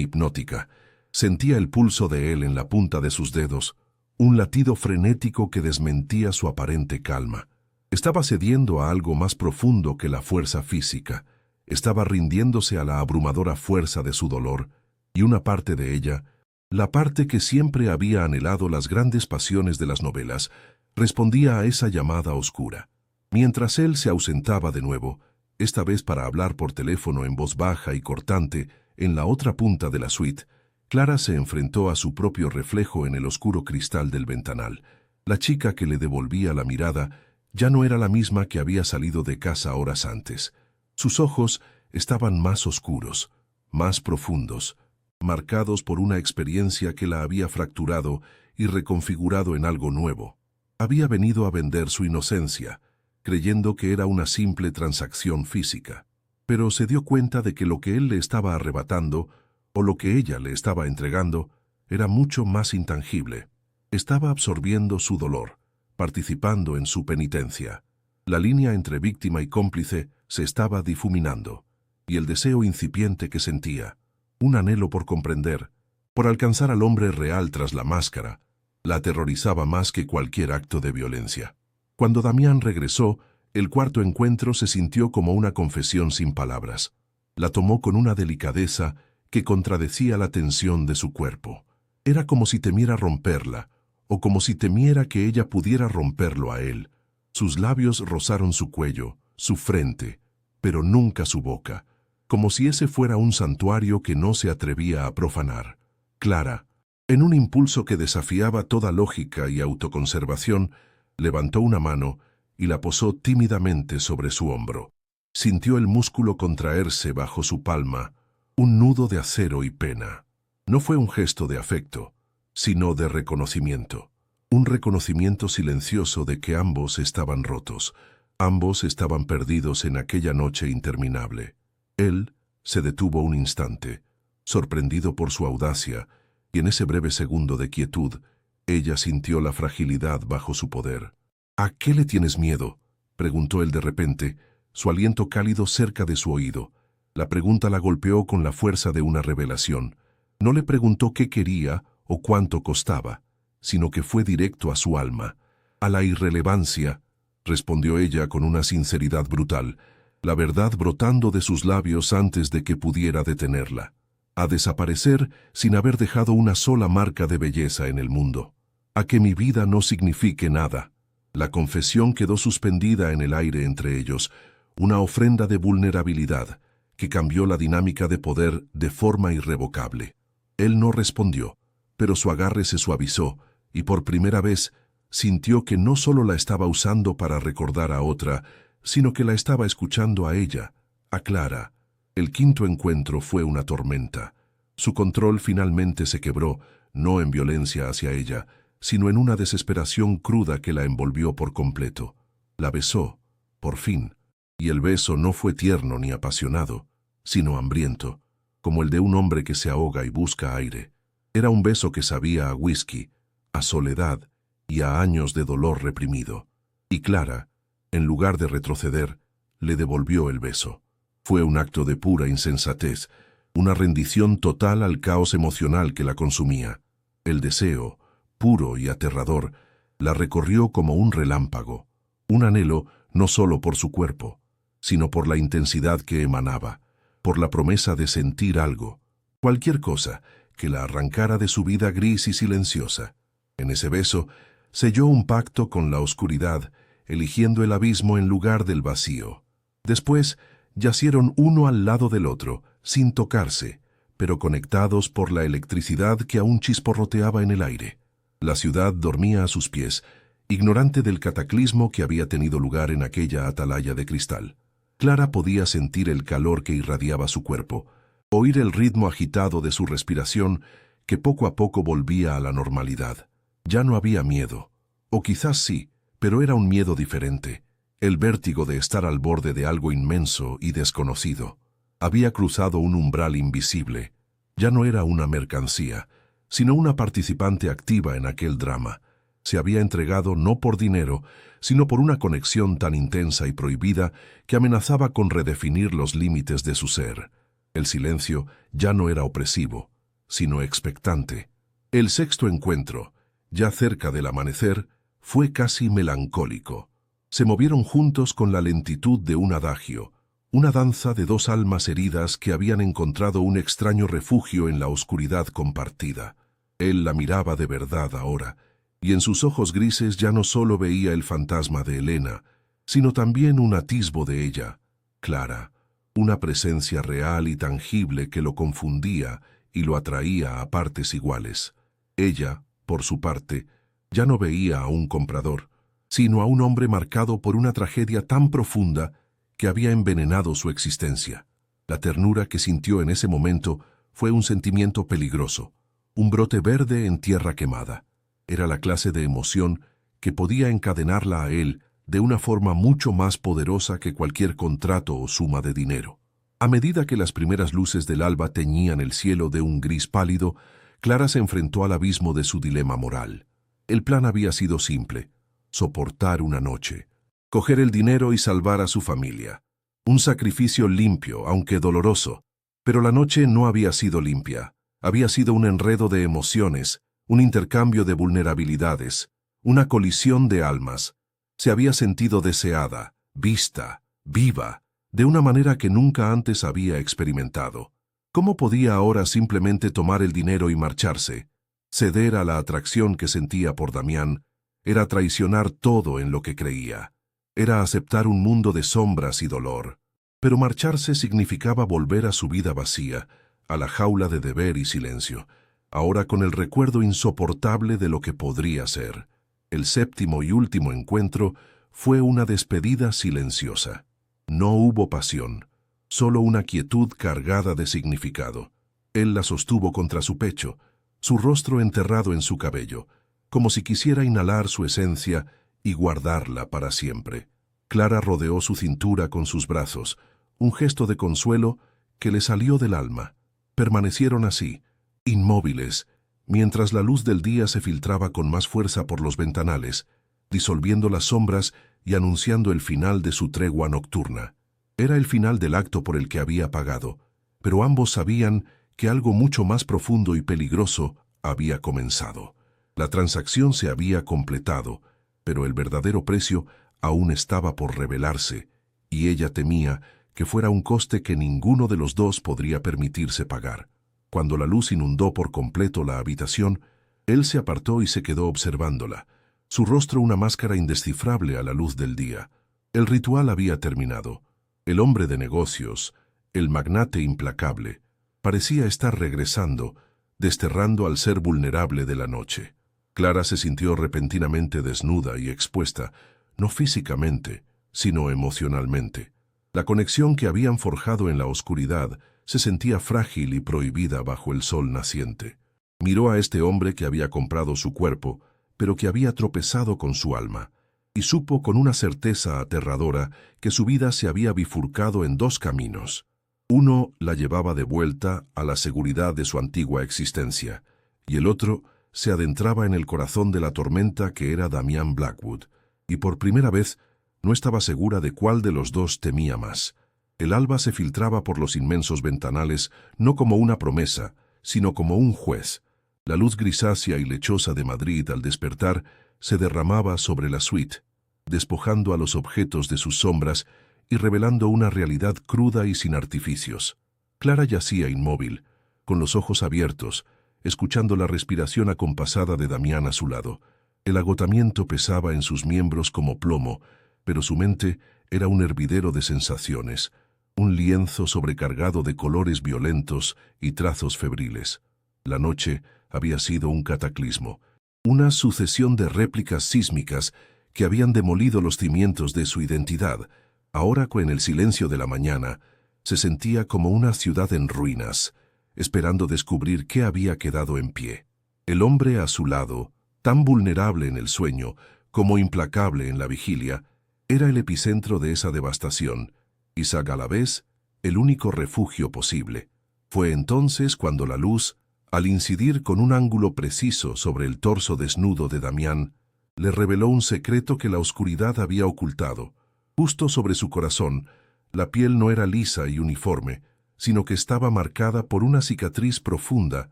hipnótica. Sentía el pulso de él en la punta de sus dedos, un latido frenético que desmentía su aparente calma. Estaba cediendo a algo más profundo que la fuerza física. Estaba rindiéndose a la abrumadora fuerza de su dolor, y una parte de ella, la parte que siempre había anhelado las grandes pasiones de las novelas, respondía a esa llamada oscura. Mientras él se ausentaba de nuevo, esta vez para hablar por teléfono en voz baja y cortante, en la otra punta de la suite, Clara se enfrentó a su propio reflejo en el oscuro cristal del ventanal. La chica que le devolvía la mirada ya no era la misma que había salido de casa horas antes. Sus ojos estaban más oscuros, más profundos, marcados por una experiencia que la había fracturado y reconfigurado en algo nuevo. Había venido a vender su inocencia, creyendo que era una simple transacción física, pero se dio cuenta de que lo que él le estaba arrebatando, o lo que ella le estaba entregando, era mucho más intangible. Estaba absorbiendo su dolor, participando en su penitencia. La línea entre víctima y cómplice se estaba difuminando, y el deseo incipiente que sentía, un anhelo por comprender, por alcanzar al hombre real tras la máscara, la aterrorizaba más que cualquier acto de violencia. Cuando Damián regresó, el cuarto encuentro se sintió como una confesión sin palabras. La tomó con una delicadeza que contradecía la tensión de su cuerpo. Era como si temiera romperla, o como si temiera que ella pudiera romperlo a él. Sus labios rozaron su cuello, su frente, pero nunca su boca, como si ese fuera un santuario que no se atrevía a profanar. Clara, en un impulso que desafiaba toda lógica y autoconservación, levantó una mano y la posó tímidamente sobre su hombro. Sintió el músculo contraerse bajo su palma, un nudo de acero y pena. No fue un gesto de afecto, sino de reconocimiento. Un reconocimiento silencioso de que ambos estaban rotos. Ambos estaban perdidos en aquella noche interminable. Él se detuvo un instante, sorprendido por su audacia, y en ese breve segundo de quietud, ella sintió la fragilidad bajo su poder. ¿A qué le tienes miedo?, preguntó él de repente, su aliento cálido cerca de su oído. La pregunta la golpeó con la fuerza de una revelación. No le preguntó qué quería o cuánto costaba, sino que fue directo a su alma. A la irrelevancia, respondió ella con una sinceridad brutal, la verdad brotando de sus labios antes de que pudiera detenerla. A desaparecer sin haber dejado una sola marca de belleza en el mundo. A que mi vida no signifique nada. La confesión quedó suspendida en el aire entre ellos, una ofrenda de vulnerabilidad que cambió la dinámica de poder de forma irrevocable. Él no respondió, pero su agarre se suavizó y por primera vez sintió que no solo la estaba usando para recordar a otra, sino que la estaba escuchando a ella, a Clara. El quinto encuentro fue una tormenta. Su control finalmente se quebró, no en violencia hacia ella, sino en una desesperación cruda que la envolvió por completo. La besó, por fin, y el beso no fue tierno ni apasionado, sino hambriento, como el de un hombre que se ahoga y busca aire. Era un beso que sabía a whisky, a soledad y a años de dolor reprimido. Y Clara, en lugar de retroceder, le devolvió el beso. Fue un acto de pura insensatez, una rendición total al caos emocional que la consumía. El deseo, puro y aterrador, la recorrió como un relámpago, un anhelo no solo por su cuerpo, sino por la intensidad que emanaba, por la promesa de sentir algo, cualquier cosa que la arrancara de su vida gris y silenciosa. En ese beso, selló un pacto con la oscuridad, eligiendo el abismo en lugar del vacío. Después, yacieron uno al lado del otro, sin tocarse, pero conectados por la electricidad que aún chisporroteaba en el aire. La ciudad dormía a sus pies, ignorante del cataclismo que había tenido lugar en aquella atalaya de cristal. Clara podía sentir el calor que irradiaba su cuerpo, oír el ritmo agitado de su respiración que poco a poco volvía a la normalidad. Ya no había miedo, o quizás sí, pero era un miedo diferente, el vértigo de estar al borde de algo inmenso y desconocido. Había cruzado un umbral invisible. Ya no era una mercancía, sino una participante activa en aquel drama. Se había entregado no por dinero, sino por una conexión tan intensa y prohibida que amenazaba con redefinir los límites de su ser. El silencio ya no era opresivo, sino expectante. El sexto encuentro, ya cerca del amanecer, fue casi melancólico. Se movieron juntos con la lentitud de un adagio, una danza de dos almas heridas que habían encontrado un extraño refugio en la oscuridad compartida. Él la miraba de verdad ahora, y en sus ojos grises ya no solo veía el fantasma de Elena, sino también un atisbo de ella, Clara, una presencia real y tangible que lo confundía y lo atraía a partes iguales. Ella, por su parte, ya no veía a un comprador, sino a un hombre marcado por una tragedia tan profunda que había envenenado su existencia. La ternura que sintió en ese momento fue un sentimiento peligroso, un brote verde en tierra quemada. Era la clase de emoción que podía encadenarla a él de una forma mucho más poderosa que cualquier contrato o suma de dinero. A medida que las primeras luces del alba teñían el cielo de un gris pálido, Clara se enfrentó al abismo de su dilema moral. El plan había sido simple: soportar una noche, coger el dinero y salvar a su familia. Un sacrificio limpio, aunque doloroso. Pero la noche no había sido limpia. Había sido un enredo de emociones, un intercambio de vulnerabilidades, una colisión de almas. Se había sentido deseada, vista, viva, de una manera que nunca antes había experimentado. ¿Cómo podía ahora simplemente tomar el dinero y marcharse? Ceder a la atracción que sentía por Damián era traicionar todo en lo que creía. Era aceptar un mundo de sombras y dolor. Pero marcharse significaba volver a su vida vacía, a la jaula de deber y silencio, ahora con el recuerdo insoportable de lo que podría ser. El séptimo y último encuentro fue una despedida silenciosa. No hubo pasión, solo una quietud cargada de significado. Él la sostuvo contra su pecho, su rostro enterrado en su cabello, como si quisiera inhalar su esencia y guardarla para siempre. Clara rodeó su cintura con sus brazos, un gesto de consuelo que le salió del alma. Permanecieron así, inmóviles, mientras la luz del día se filtraba con más fuerza por los ventanales, disolviendo las sombras y anunciando el final de su tregua nocturna. Era el final del acto por el que había pagado, pero ambos sabían que algo mucho más profundo y peligroso había comenzado. La transacción se había completado, pero el verdadero precio aún estaba por revelarse, y ella temía que fuera un coste que ninguno de los dos podría permitirse pagar. Cuando la luz inundó por completo la habitación, él se apartó y se quedó observándola, su rostro una máscara indescifrable a la luz del día. El ritual había terminado. El hombre de negocios, el magnate implacable, parecía estar regresando, desterrando al ser vulnerable de la noche. Clara se sintió repentinamente desnuda y expuesta, no físicamente, sino emocionalmente. La conexión que habían forjado en la oscuridad se sentía frágil y prohibida bajo el sol naciente. Miró a este hombre que había comprado su cuerpo, pero que había tropezado con su alma, y supo con una certeza aterradora que su vida se había bifurcado en dos caminos. Uno la llevaba de vuelta a la seguridad de su antigua existencia, y el otro se adentraba en el corazón de la tormenta que era Damián Blackwood, y por primera vez no estaba segura de cuál de los dos temía más. El alba se filtraba por los inmensos ventanales no como una promesa, sino como un juez. La luz grisácea y lechosa de Madrid al despertar se derramaba sobre la suite, despojando a los objetos de sus sombras y revelando una realidad cruda y sin artificios. Clara yacía inmóvil, con los ojos abiertos, escuchando la respiración acompasada de Damián a su lado. El agotamiento pesaba en sus miembros como plomo, pero su mente era un hervidero de sensaciones, un lienzo sobrecargado de colores violentos y trazos febriles. La noche había sido un cataclismo, una sucesión de réplicas sísmicas que habían demolido los cimientos de su identidad. Ahora, con el silencio de la mañana, se sentía como una ciudad en ruinas, esperando descubrir qué había quedado en pie. El hombre a su lado, tan vulnerable en el sueño como implacable en la vigilia, era el epicentro de esa devastación, y a la vez el único refugio posible. Fue entonces cuando la luz, al incidir con un ángulo preciso sobre el torso desnudo de Damián, le reveló un secreto que la oscuridad había ocultado. Justo sobre su corazón, la piel no era lisa y uniforme, sino que estaba marcada por una cicatriz profunda,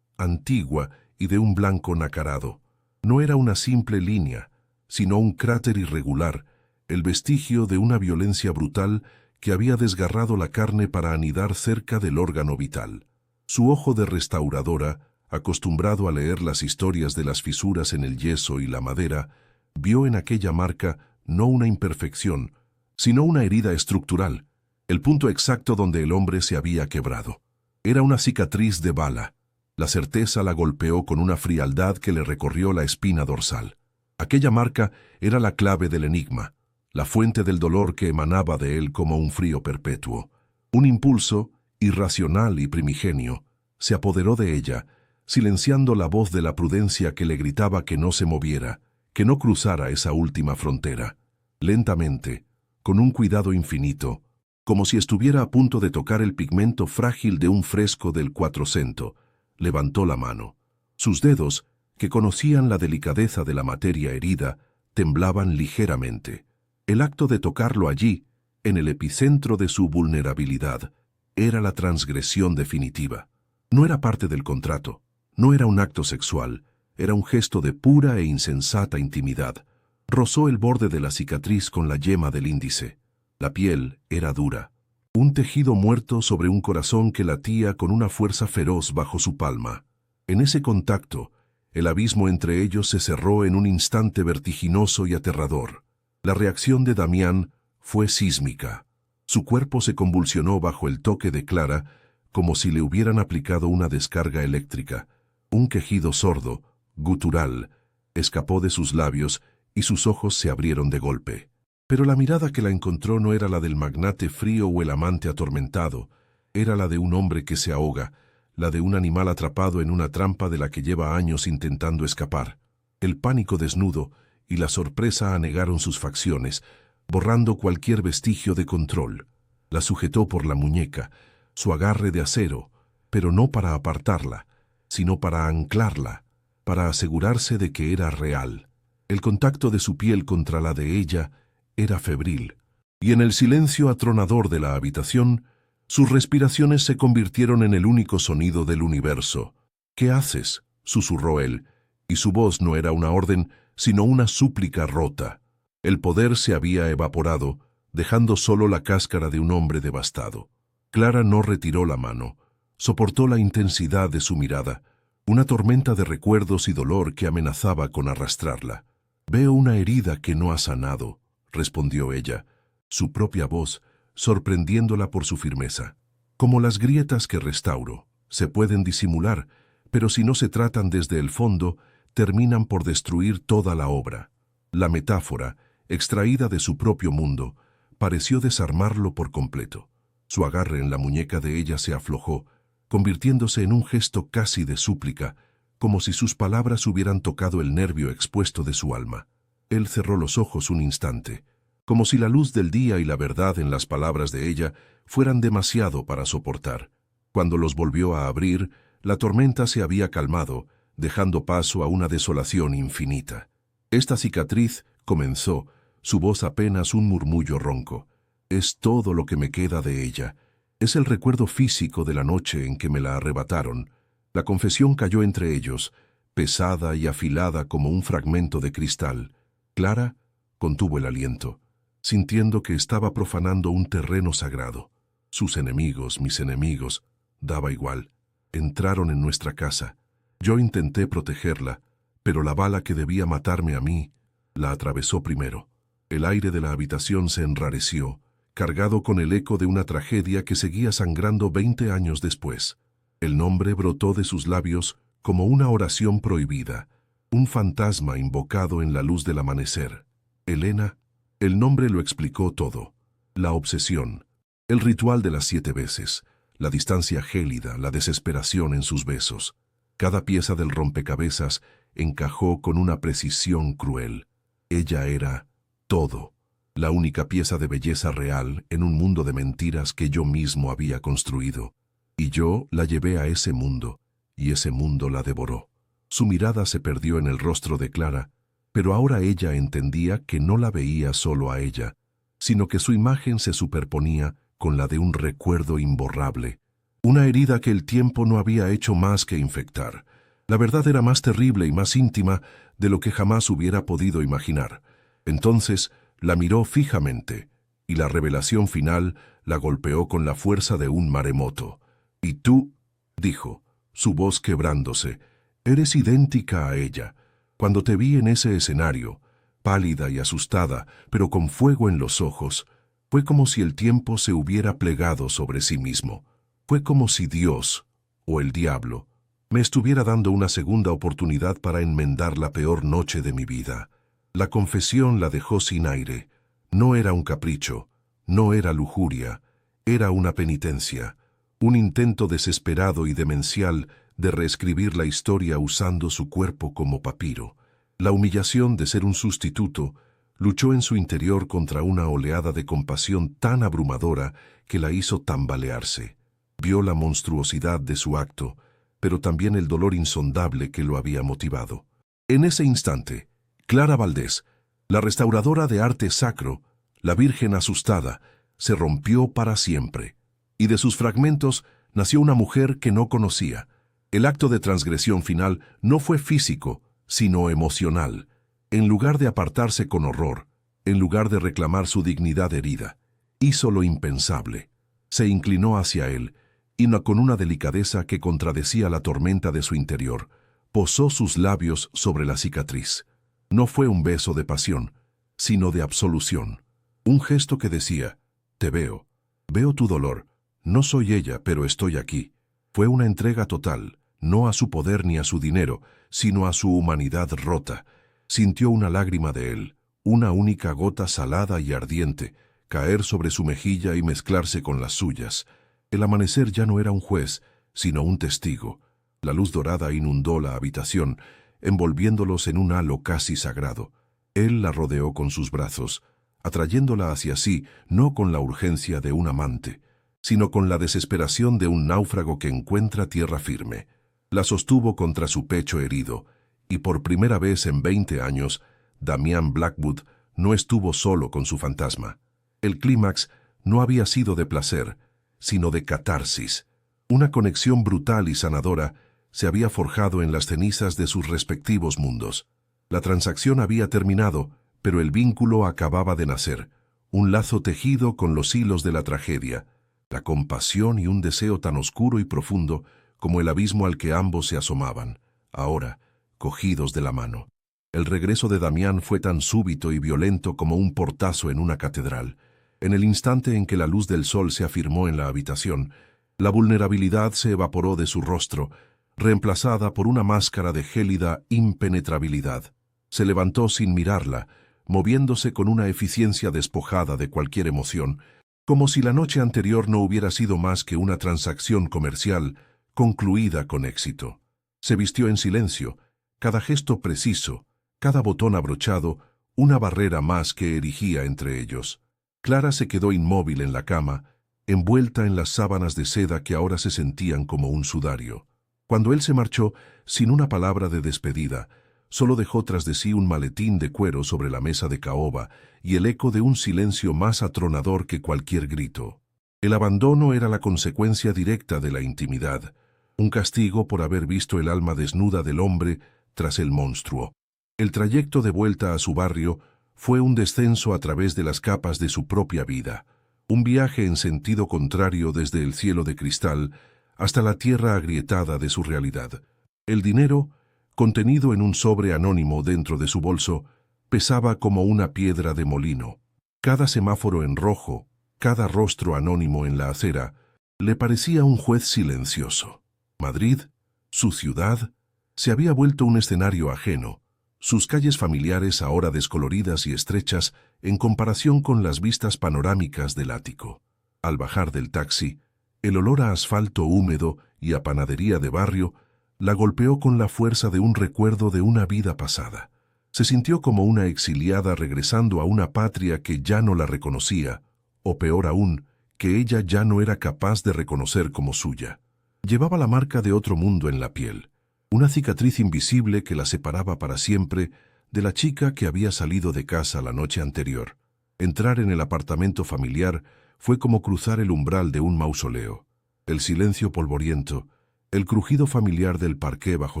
antigua y de un blanco nacarado. No era una simple línea, sino un cráter irregular, el vestigio de una violencia brutal que había desgarrado la carne para anidar cerca del órgano vital. Su ojo de restauradora, acostumbrado a leer las historias de las fisuras en el yeso y la madera, vio en aquella marca no una imperfección, sino una herida estructural, el punto exacto donde el hombre se había quebrado. Era una cicatriz de bala. La certeza la golpeó con una frialdad que le recorrió la espina dorsal. Aquella marca era la clave del enigma, la fuente del dolor que emanaba de él como un frío perpetuo. Un impulso, irracional y primigenio, se apoderó de ella, silenciando la voz de la prudencia que le gritaba que no se moviera, que no cruzara esa última frontera. Lentamente, con un cuidado infinito, como si estuviera a punto de tocar el pigmento frágil de un fresco del Quattrocento, levantó la mano. Sus dedos, que conocían la delicadeza de la materia herida, temblaban ligeramente. El acto de tocarlo allí, en el epicentro de su vulnerabilidad, era la transgresión definitiva. No era parte del contrato, no era un acto sexual, era un gesto de pura e insensata intimidad. Rozó el borde de la cicatriz con la yema del índice. La piel era dura, un tejido muerto sobre un corazón que latía con una fuerza feroz bajo su palma. En ese contacto, el abismo entre ellos se cerró en un instante vertiginoso y aterrador. La reacción de Damián fue sísmica. Su cuerpo se convulsionó bajo el toque de Clara, como si le hubieran aplicado una descarga eléctrica. Un quejido sordo, gutural, escapó de sus labios y sus ojos se abrieron de golpe. Pero la mirada que la encontró no era la del magnate frío o el amante atormentado, era la de un hombre que se ahoga, la de un animal atrapado en una trampa de la que lleva años intentando escapar. El pánico desnudo y la sorpresa anegaron sus facciones, borrando cualquier vestigio de control. La sujetó por la muñeca, su agarre de acero, pero no para apartarla, sino para anclarla, para asegurarse de que era real. El contacto de su piel contra la de ella era febril, y en el silencio atronador de la habitación, sus respiraciones se convirtieron en el único sonido del universo. «¿Qué haces?», susurró él, y su voz no era una orden, sino una súplica rota. El poder se había evaporado, dejando solo la cáscara de un hombre devastado. Clara no retiró la mano, soportó la intensidad de su mirada, una tormenta de recuerdos y dolor que amenazaba con arrastrarla. «Veo una herida que no ha sanado», respondió ella, su propia voz, sorprendiéndola por su firmeza. «Como las grietas que restauro, se pueden disimular, pero si no se tratan desde el fondo, terminan por destruir toda la obra». La metáfora, extraída de su propio mundo, pareció desarmarlo por completo. Su agarre en la muñeca de ella se aflojó, convirtiéndose en un gesto casi de súplica, como si sus palabras hubieran tocado el nervio expuesto de su alma. Él cerró los ojos un instante, como si la luz del día y la verdad en las palabras de ella fueran demasiado para soportar. Cuando los volvió a abrir, la tormenta se había calmado, dejando paso a una desolación infinita. «Esta cicatriz», comenzó, su voz apenas un murmullo ronco, «es todo lo que me queda de ella. Es el recuerdo físico de la noche en que me la arrebataron». La confesión cayó entre ellos, pesada y afilada como un fragmento de cristal. Clara contuvo el aliento, sintiendo que estaba profanando un terreno sagrado. Sus enemigos, mis enemigos, daba igual. Entraron en nuestra casa. Yo intenté protegerla, pero la bala que debía matarme a mí la atravesó primero. El aire de la habitación se enrareció, cargado con el eco de una tragedia que seguía sangrando 20 años después. El nombre brotó de sus labios como una oración prohibida, un fantasma invocado en la luz del amanecer. Elena, el nombre lo explicó todo. La obsesión, el ritual de las 7 veces, la distancia gélida, la desesperación en sus besos. Cada pieza del rompecabezas encajó con una precisión cruel. Ella era todo, la única pieza de belleza real en un mundo de mentiras que yo mismo había construido. Y yo la llevé a ese mundo, y ese mundo la devoró. Su mirada se perdió en el rostro de Clara, pero ahora ella entendía que no la veía solo a ella, sino que su imagen se superponía con la de un recuerdo imborrable, una herida que el tiempo no había hecho más que infectar. La verdad era más terrible y más íntima de lo que jamás hubiera podido imaginar. Entonces la miró fijamente, y la revelación final la golpeó con la fuerza de un maremoto. «Y tú», dijo, su voz quebrándose, «eres idéntica a ella. Cuando te vi en ese escenario, pálida y asustada, pero con fuego en los ojos, fue como si el tiempo se hubiera plegado sobre sí mismo. Fue como si Dios, o el diablo, me estuviera dando una segunda oportunidad para enmendar la peor noche de mi vida». La confesión la dejó sin aire. No era un capricho, no era lujuria, era una penitencia. Un intento desesperado y demencial de reescribir la historia usando su cuerpo como papiro. La humillación de ser un sustituto luchó en su interior contra una oleada de compasión tan abrumadora que la hizo tambalearse. Vio la monstruosidad de su acto, pero también el dolor insondable que lo había motivado. En ese instante, Clara Valdés, la restauradora de arte sacro, la Virgen asustada, se rompió para siempre. Y de sus fragmentos nació una mujer que no conocía. El acto de transgresión final no fue físico, sino emocional. En lugar de apartarse con horror, en lugar de reclamar su dignidad herida, hizo lo impensable. Se inclinó hacia él, y con una delicadeza que contradecía la tormenta de su interior, posó sus labios sobre la cicatriz. No fue un beso de pasión, sino de absolución. Un gesto que decía, «Te veo, veo tu dolor. No soy ella, pero estoy aquí». Fue una entrega total, no a su poder ni a su dinero, sino a su humanidad rota. Sintió una lágrima de él, una única gota salada y ardiente, caer sobre su mejilla y mezclarse con las suyas. El amanecer ya no era un juez, sino un testigo. La luz dorada inundó la habitación, envolviéndolos en un halo casi sagrado. Él la rodeó con sus brazos, atrayéndola hacia sí no con la urgencia de un amante, sino con la desesperación de un náufrago que encuentra tierra firme. La sostuvo contra su pecho herido, y por primera vez en 20 años, Damián Blackwood no estuvo solo con su fantasma. El clímax no había sido de placer, sino de catarsis. Una conexión brutal y sanadora se había forjado en las cenizas de sus respectivos mundos. La transacción había terminado, pero el vínculo acababa de nacer, un lazo tejido con los hilos de la tragedia, la compasión y un deseo tan oscuro y profundo como el abismo al que ambos se asomaban, ahora, cogidos de la mano. El regreso de Damián fue tan súbito y violento como un portazo en una catedral. En el instante en que la luz del sol se afirmó en la habitación, la vulnerabilidad se evaporó de su rostro, reemplazada por una máscara de gélida impenetrabilidad. Se levantó sin mirarla, moviéndose con una eficiencia despojada de cualquier emoción, como si la noche anterior no hubiera sido más que una transacción comercial concluida con éxito. Se vistió en silencio, cada gesto preciso, cada botón abrochado, una barrera más que erigía entre ellos. Clara se quedó inmóvil en la cama, envuelta en las sábanas de seda que ahora se sentían como un sudario. Cuando él se marchó, sin una palabra de despedida, solo dejó tras de sí un maletín de cuero sobre la mesa de caoba y el eco de un silencio más atronador que cualquier grito. El abandono era la consecuencia directa de la intimidad, un castigo por haber visto el alma desnuda del hombre tras el monstruo. El trayecto de vuelta a su barrio fue un descenso a través de las capas de su propia vida, un viaje en sentido contrario desde el cielo de cristal hasta la tierra agrietada de su realidad. El dinero, contenido en un sobre anónimo dentro de su bolso, pesaba como una piedra de molino. Cada semáforo en rojo, cada rostro anónimo en la acera, le parecía un juez silencioso. Madrid, su ciudad, se había vuelto un escenario ajeno, sus calles familiares ahora descoloridas y estrechas en comparación con las vistas panorámicas del ático. Al bajar del taxi, el olor a asfalto húmedo y a panadería de barrio la golpeó con la fuerza de un recuerdo de una vida pasada. Se sintió como una exiliada regresando a una patria que ya no la reconocía, o peor aún, que ella ya no era capaz de reconocer como suya. Llevaba la marca de otro mundo en la piel, una cicatriz invisible que la separaba para siempre de la chica que había salido de casa la noche anterior. Entrar en el apartamento familiar fue como cruzar el umbral de un mausoleo. El silencio polvoriento, el crujido familiar del parqué bajo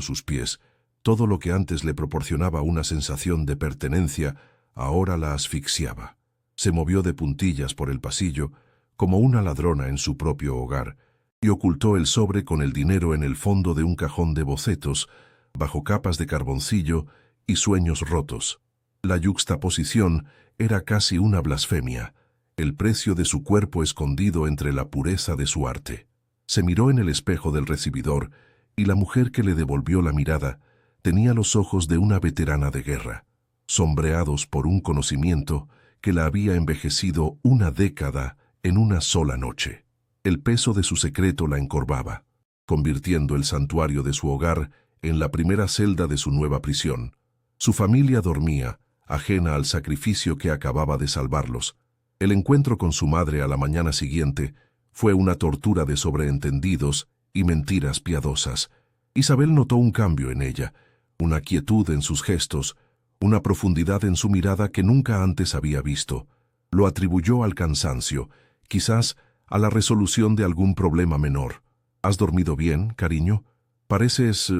sus pies, todo lo que antes le proporcionaba una sensación de pertenencia, ahora la asfixiaba. Se movió de puntillas por el pasillo, como una ladrona en su propio hogar, y ocultó el sobre con el dinero en el fondo de un cajón de bocetos, bajo capas de carboncillo y sueños rotos. La yuxtaposición era casi una blasfemia, el precio de su cuerpo escondido entre la pureza de su arte. Se miró en el espejo del recibidor, y la mujer que le devolvió la mirada tenía los ojos de una veterana de guerra, sombreados por un conocimiento que la había envejecido una década en una sola noche. El peso de su secreto la encorvaba, convirtiendo el santuario de su hogar en la primera celda de su nueva prisión. Su familia dormía, ajena al sacrificio que acababa de salvarlos. El encuentro con su madre a la mañana siguiente fue una tortura de sobreentendidos y mentiras piadosas. Isabel notó un cambio en ella, una quietud en sus gestos, una profundidad en su mirada que nunca antes había visto. Lo atribuyó al cansancio, quizás a la resolución de algún problema menor. ¿Has dormido bien, cariño? Pareces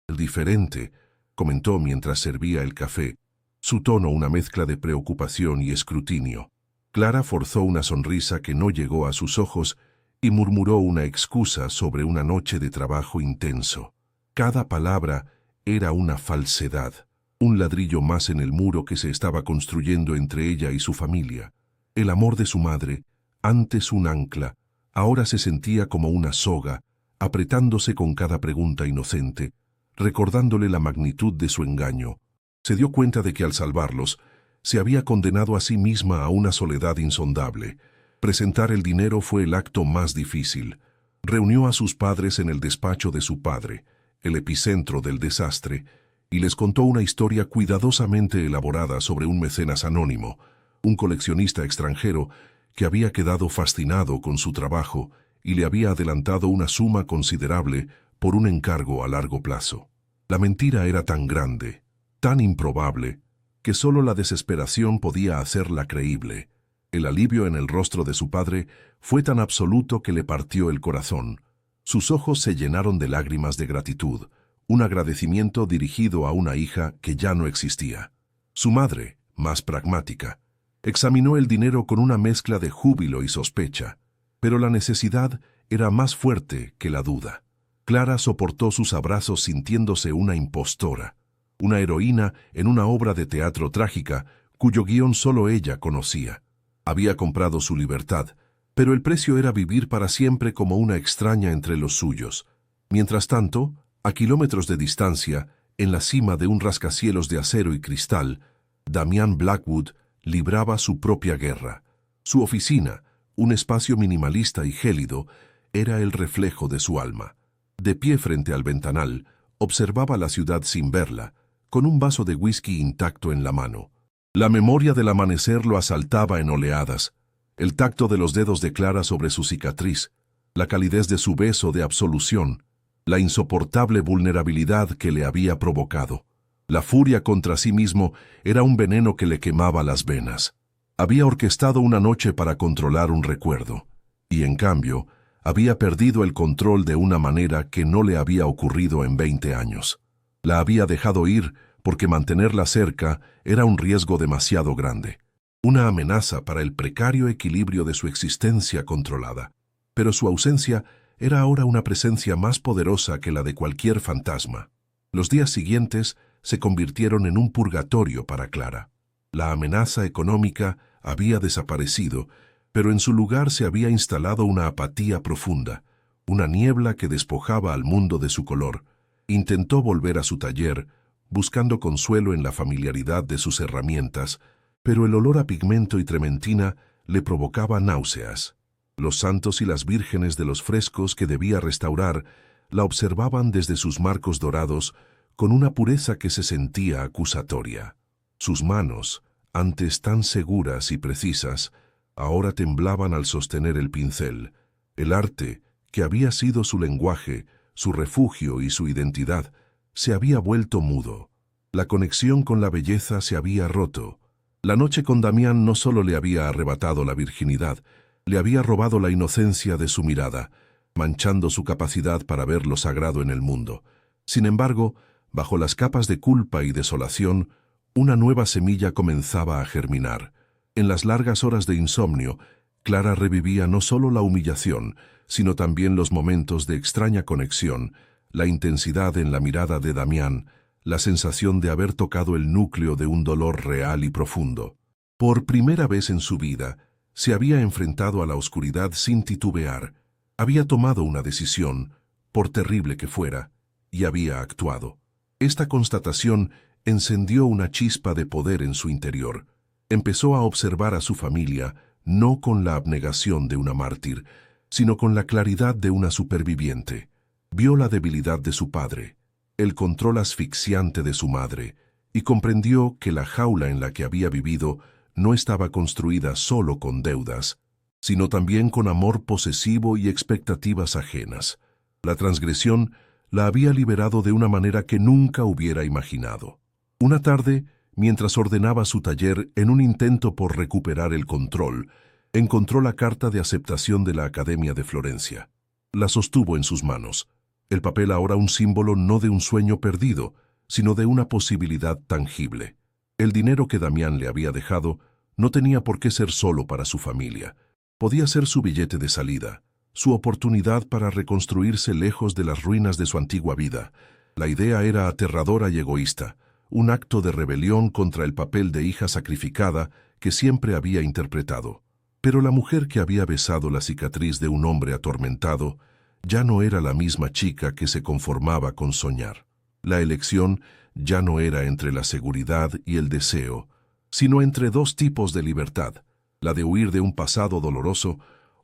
diferente, comentó mientras servía el café, su tono una mezcla de preocupación y escrutinio. Clara forzó una sonrisa que no llegó a sus ojos y murmuró una excusa sobre una noche de trabajo intenso. Cada palabra era una falsedad, un ladrillo más en el muro que se estaba construyendo entre ella y su familia. El amor de su madre, antes un ancla, ahora se sentía como una soga, apretándose con cada pregunta inocente, recordándole la magnitud de su engaño. Se dio cuenta de que al salvarlos, se había condenado a sí misma a una soledad insondable. Presentar el dinero fue el acto más difícil. Reunió a sus padres en el despacho de su padre, el epicentro del desastre, y les contó una historia cuidadosamente elaborada sobre un mecenas anónimo, un coleccionista extranjero que había quedado fascinado con su trabajo y le había adelantado una suma considerable por un encargo a largo plazo. La mentira era tan grande, tan improbable, que solo la desesperación podía hacerla creíble. El alivio en el rostro de su padre fue tan absoluto que le partió el corazón. Sus ojos se llenaron de lágrimas de gratitud, un agradecimiento dirigido a una hija que ya no existía. Su madre, más pragmática, examinó el dinero con una mezcla de júbilo y sospecha, pero la necesidad era más fuerte que la duda. Clara soportó sus abrazos sintiéndose una impostora, una heroína en una obra de teatro trágica cuyo guión solo ella conocía. Había comprado su libertad, pero el precio era vivir para siempre como una extraña entre los suyos. Mientras tanto, a kilómetros de distancia, en la cima de un rascacielos de acero y cristal, Damián Blackwood libraba su propia guerra. Su oficina, un espacio minimalista y gélido, era el reflejo de su alma. De pie frente al ventanal, observaba la ciudad sin verla, con un vaso de whisky intacto en la mano. La memoria del amanecer lo asaltaba en oleadas, el tacto de los dedos de Clara sobre su cicatriz, la calidez de su beso de absolución, la insoportable vulnerabilidad que le había provocado. La furia contra sí mismo era un veneno que le quemaba las venas. Había orquestado una noche para controlar un recuerdo, y en cambio, había perdido el control de una manera que no le había ocurrido en 20 años. La había dejado ir porque mantenerla cerca era un riesgo demasiado grande, una amenaza para el precario equilibrio de su existencia controlada. Pero su ausencia era ahora una presencia más poderosa que la de cualquier fantasma. Los días siguientes se convirtieron en un purgatorio para Clara. La amenaza económica había desaparecido, pero en su lugar se había instalado una apatía profunda, una niebla que despojaba al mundo de su color. Intentó volver a su taller, buscando consuelo en la familiaridad de sus herramientas, pero el olor a pigmento y trementina le provocaba náuseas. Los santos y las vírgenes de los frescos que debía restaurar la observaban desde sus marcos dorados con una pureza que se sentía acusatoria. Sus manos, antes tan seguras y precisas, ahora temblaban al sostener el pincel. El arte, que había sido su lenguaje, su refugio y su identidad, se había vuelto mudo. La conexión con la belleza se había roto. La noche con Damián no solo le había arrebatado la virginidad, le había robado la inocencia de su mirada, manchando su capacidad para ver lo sagrado en el mundo. Sin embargo, bajo las capas de culpa y desolación, una nueva semilla comenzaba a germinar. En las largas horas de insomnio, Clara revivía no solo la humillación, sino también los momentos de extraña conexión, la intensidad en la mirada de Damián, la sensación de haber tocado el núcleo de un dolor real y profundo. Por primera vez en su vida, se había enfrentado a la oscuridad sin titubear, había tomado una decisión, por terrible que fuera, y había actuado. Esta constatación encendió una chispa de poder en su interior. Empezó a observar a su familia no con la abnegación de una mártir, sino con la claridad de una superviviente. Vio la debilidad de su padre, el control asfixiante de su madre, y comprendió que la jaula en la que había vivido no estaba construida solo con deudas, sino también con amor posesivo y expectativas ajenas. La transgresión la había liberado de una manera que nunca hubiera imaginado. Una tarde, mientras ordenaba su taller en un intento por recuperar el control, encontró la carta de aceptación de la Academia de Florencia. La sostuvo en sus manos. El papel ahora un símbolo no de un sueño perdido, sino de una posibilidad tangible. El dinero que Damián le había dejado no tenía por qué ser solo para su familia. Podía ser su billete de salida, su oportunidad para reconstruirse lejos de las ruinas de su antigua vida. La idea era aterradora y egoísta, un acto de rebelión contra el papel de hija sacrificada que siempre había interpretado. Pero la mujer que había besado la cicatriz de un hombre atormentado ya no era la misma chica que se conformaba con soñar. La elección ya no era entre la seguridad y el deseo, sino entre dos tipos de libertad, la de huir de un pasado doloroso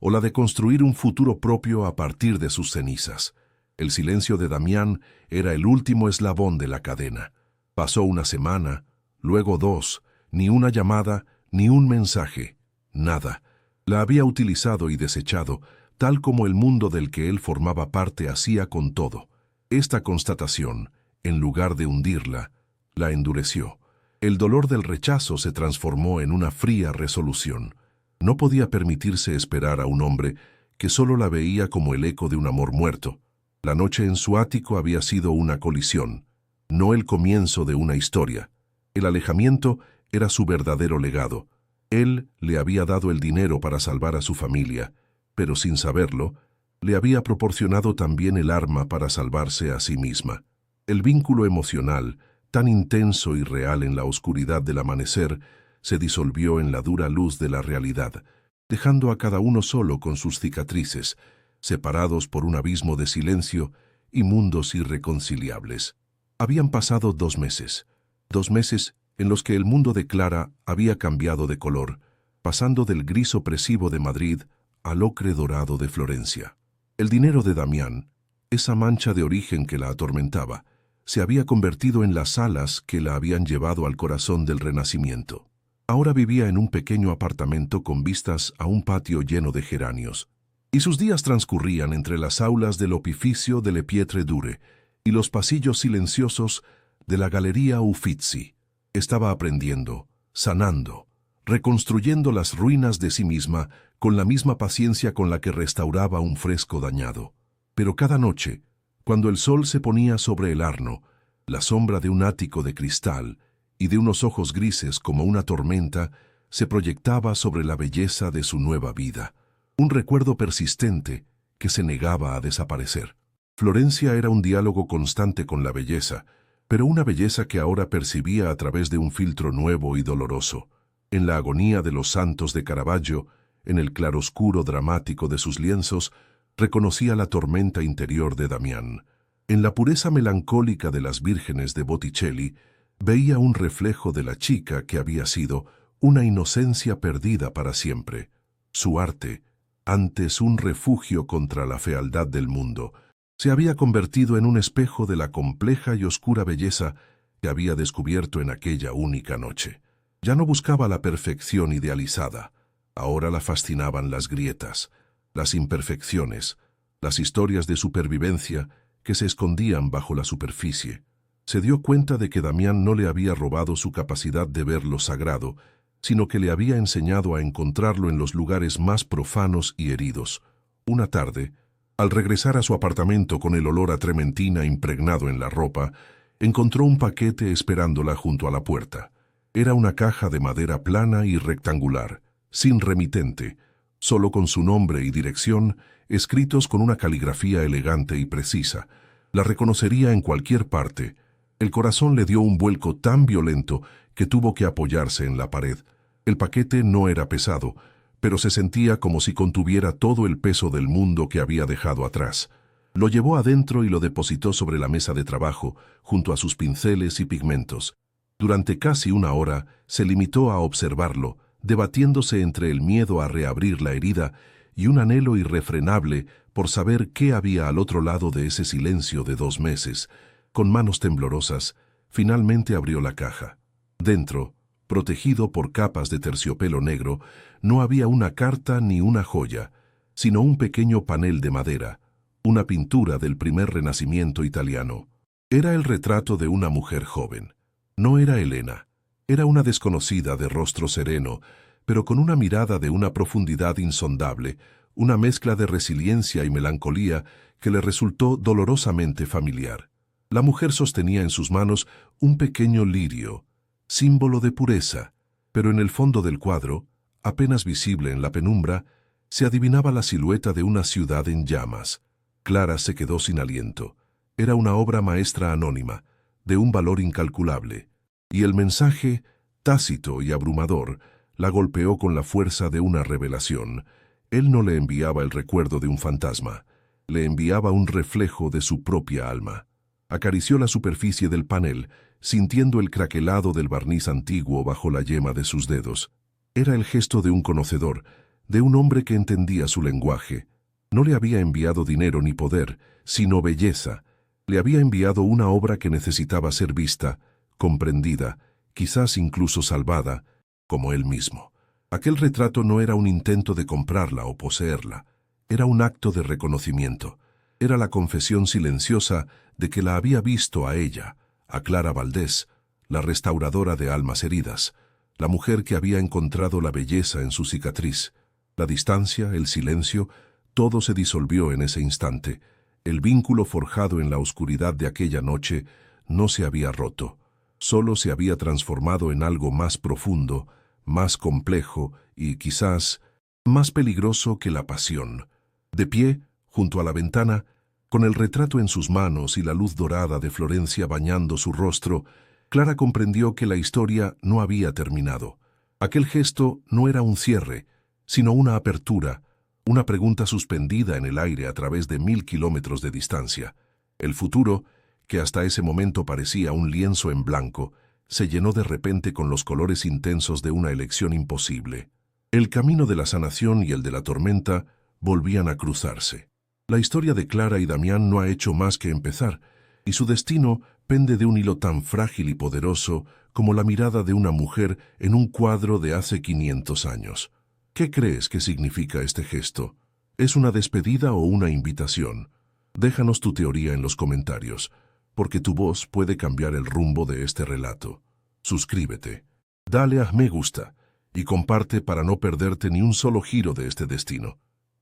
o la de construir un futuro propio a partir de sus cenizas. El silencio de Damián era el último eslabón de la cadena. Pasó una semana, luego 2, ni una llamada, ni un mensaje, nada. La había utilizado y desechado, tal como el mundo del que él formaba parte hacía con todo. Esta constatación, en lugar de hundirla, la endureció. El dolor del rechazo se transformó en una fría resolución. No podía permitirse esperar a un hombre que solo la veía como el eco de un amor muerto. La noche en su ático había sido una colisión, no el comienzo de una historia. El alejamiento era su verdadero legado. Él le había dado el dinero para salvar a su familia, pero sin saberlo, le había proporcionado también el arma para salvarse a sí misma. El vínculo emocional, tan intenso y real en la oscuridad del amanecer, se disolvió en la dura luz de la realidad, dejando a cada uno solo con sus cicatrices, separados por un abismo de silencio y mundos irreconciliables. Habían pasado 2 meses, 2 meses en los que el mundo de Clara había cambiado de color, pasando del gris opresivo de Madrid al ocre dorado de Florencia. El dinero de Damián, esa mancha de origen que la atormentaba, se había convertido en las alas que la habían llevado al corazón del Renacimiento. Ahora vivía en un pequeño apartamento con vistas a un patio lleno de geranios, y sus días transcurrían entre las aulas del Opificio de Le Pietre Dure y los pasillos silenciosos de la Galería Uffizi. Estaba aprendiendo, sanando, reconstruyendo las ruinas de sí misma con la misma paciencia con la que restauraba un fresco dañado. Pero cada noche, cuando el sol se ponía sobre el Arno, la sombra de un ático de cristal y de unos ojos grises como una tormenta se proyectaba sobre la belleza de su nueva vida, un recuerdo persistente que se negaba a desaparecer. Florencia era un diálogo constante con la belleza, pero una belleza que ahora percibía a través de un filtro nuevo y doloroso. En la agonía de los santos de Caravaggio, en el claroscuro dramático de sus lienzos, reconocía la tormenta interior de Damián. En la pureza melancólica de las vírgenes de Botticelli, veía un reflejo de la chica que había sido una inocencia perdida para siempre. Su arte, antes un refugio contra la fealdad del mundo, se había convertido en un espejo de la compleja y oscura belleza que había descubierto en aquella única noche. Ya no buscaba la perfección idealizada, ahora la fascinaban las grietas, las imperfecciones, las historias de supervivencia que se escondían bajo la superficie. Se dio cuenta de que Damián no le había robado su capacidad de ver lo sagrado, sino que le había enseñado a encontrarlo en los lugares más profanos y heridos. Una tarde, al regresar a su apartamento con el olor a trementina impregnado en la ropa, encontró un paquete esperándola junto a la puerta. Era una caja de madera plana y rectangular, sin remitente, solo con su nombre y dirección, escritos con una caligrafía elegante y precisa. La reconocería en cualquier parte. El corazón le dio un vuelco tan violento que tuvo que apoyarse en la pared. El paquete no era pesado, pero se sentía como si contuviera todo el peso del mundo que había dejado atrás. Lo llevó adentro y lo depositó sobre la mesa de trabajo, junto a sus pinceles y pigmentos. Durante casi 1 hora se limitó a observarlo, debatiéndose entre el miedo a reabrir la herida y un anhelo irrefrenable por saber qué había al otro lado de ese silencio de 2 meses. Con manos temblorosas, finalmente abrió la caja. Dentro, protegido por capas de terciopelo negro, no había una carta ni una joya, sino un pequeño panel de madera, una pintura del primer Renacimiento italiano. Era el retrato de una mujer joven. No era Elena, era una desconocida de rostro sereno, pero con una mirada de una profundidad insondable, una mezcla de resiliencia y melancolía que le resultó dolorosamente familiar. La mujer sostenía en sus manos un pequeño lirio, símbolo de pureza, pero en el fondo del cuadro, apenas visible en la penumbra, se adivinaba la silueta de una ciudad en llamas. Clara se quedó sin aliento. Era una obra maestra anónima, de un valor incalculable, y el mensaje, tácito y abrumador, la golpeó con la fuerza de una revelación. Él no le enviaba el recuerdo de un fantasma, le enviaba un reflejo de su propia alma. Acarició la superficie del panel, sintiendo el craquelado del barniz antiguo bajo la yema de sus dedos. Era el gesto de un conocedor, de un hombre que entendía su lenguaje. No le había enviado dinero ni poder, sino belleza. Le había enviado una obra que necesitaba ser vista, comprendida, quizás incluso salvada, como él mismo. Aquel retrato no era un intento de comprarla o poseerla, era un acto de reconocimiento. Era la confesión silenciosa de que la había visto a ella, a Clara Valdés, la restauradora de almas heridas, la mujer que había encontrado la belleza en su cicatriz. La distancia, el silencio, todo se disolvió en ese instante. El vínculo forjado en la oscuridad de aquella noche no se había roto, solo se había transformado en algo más profundo, más complejo y, quizás, más peligroso que la pasión. De pie, junto a la ventana, con el retrato en sus manos y la luz dorada de Florencia bañando su rostro, Clara comprendió que la historia no había terminado. Aquel gesto no era un cierre, sino una apertura, una pregunta suspendida en el aire a través de 1000 kilómetros de distancia. El futuro, que hasta ese momento parecía un lienzo en blanco, se llenó de repente con los colores intensos de una elección imposible. El camino de la sanación y el de la tormenta volvían a cruzarse. La historia de Clara y Damián no ha hecho más que empezar, y su destino pende de un hilo tan frágil y poderoso como la mirada de una mujer en un cuadro de hace 500 años. ¿Qué crees que significa este gesto? ¿Es una despedida o una invitación? Déjanos tu teoría en los comentarios, porque tu voz puede cambiar el rumbo de este relato. Suscríbete, dale a me gusta y comparte para no perderte ni un solo giro de este destino.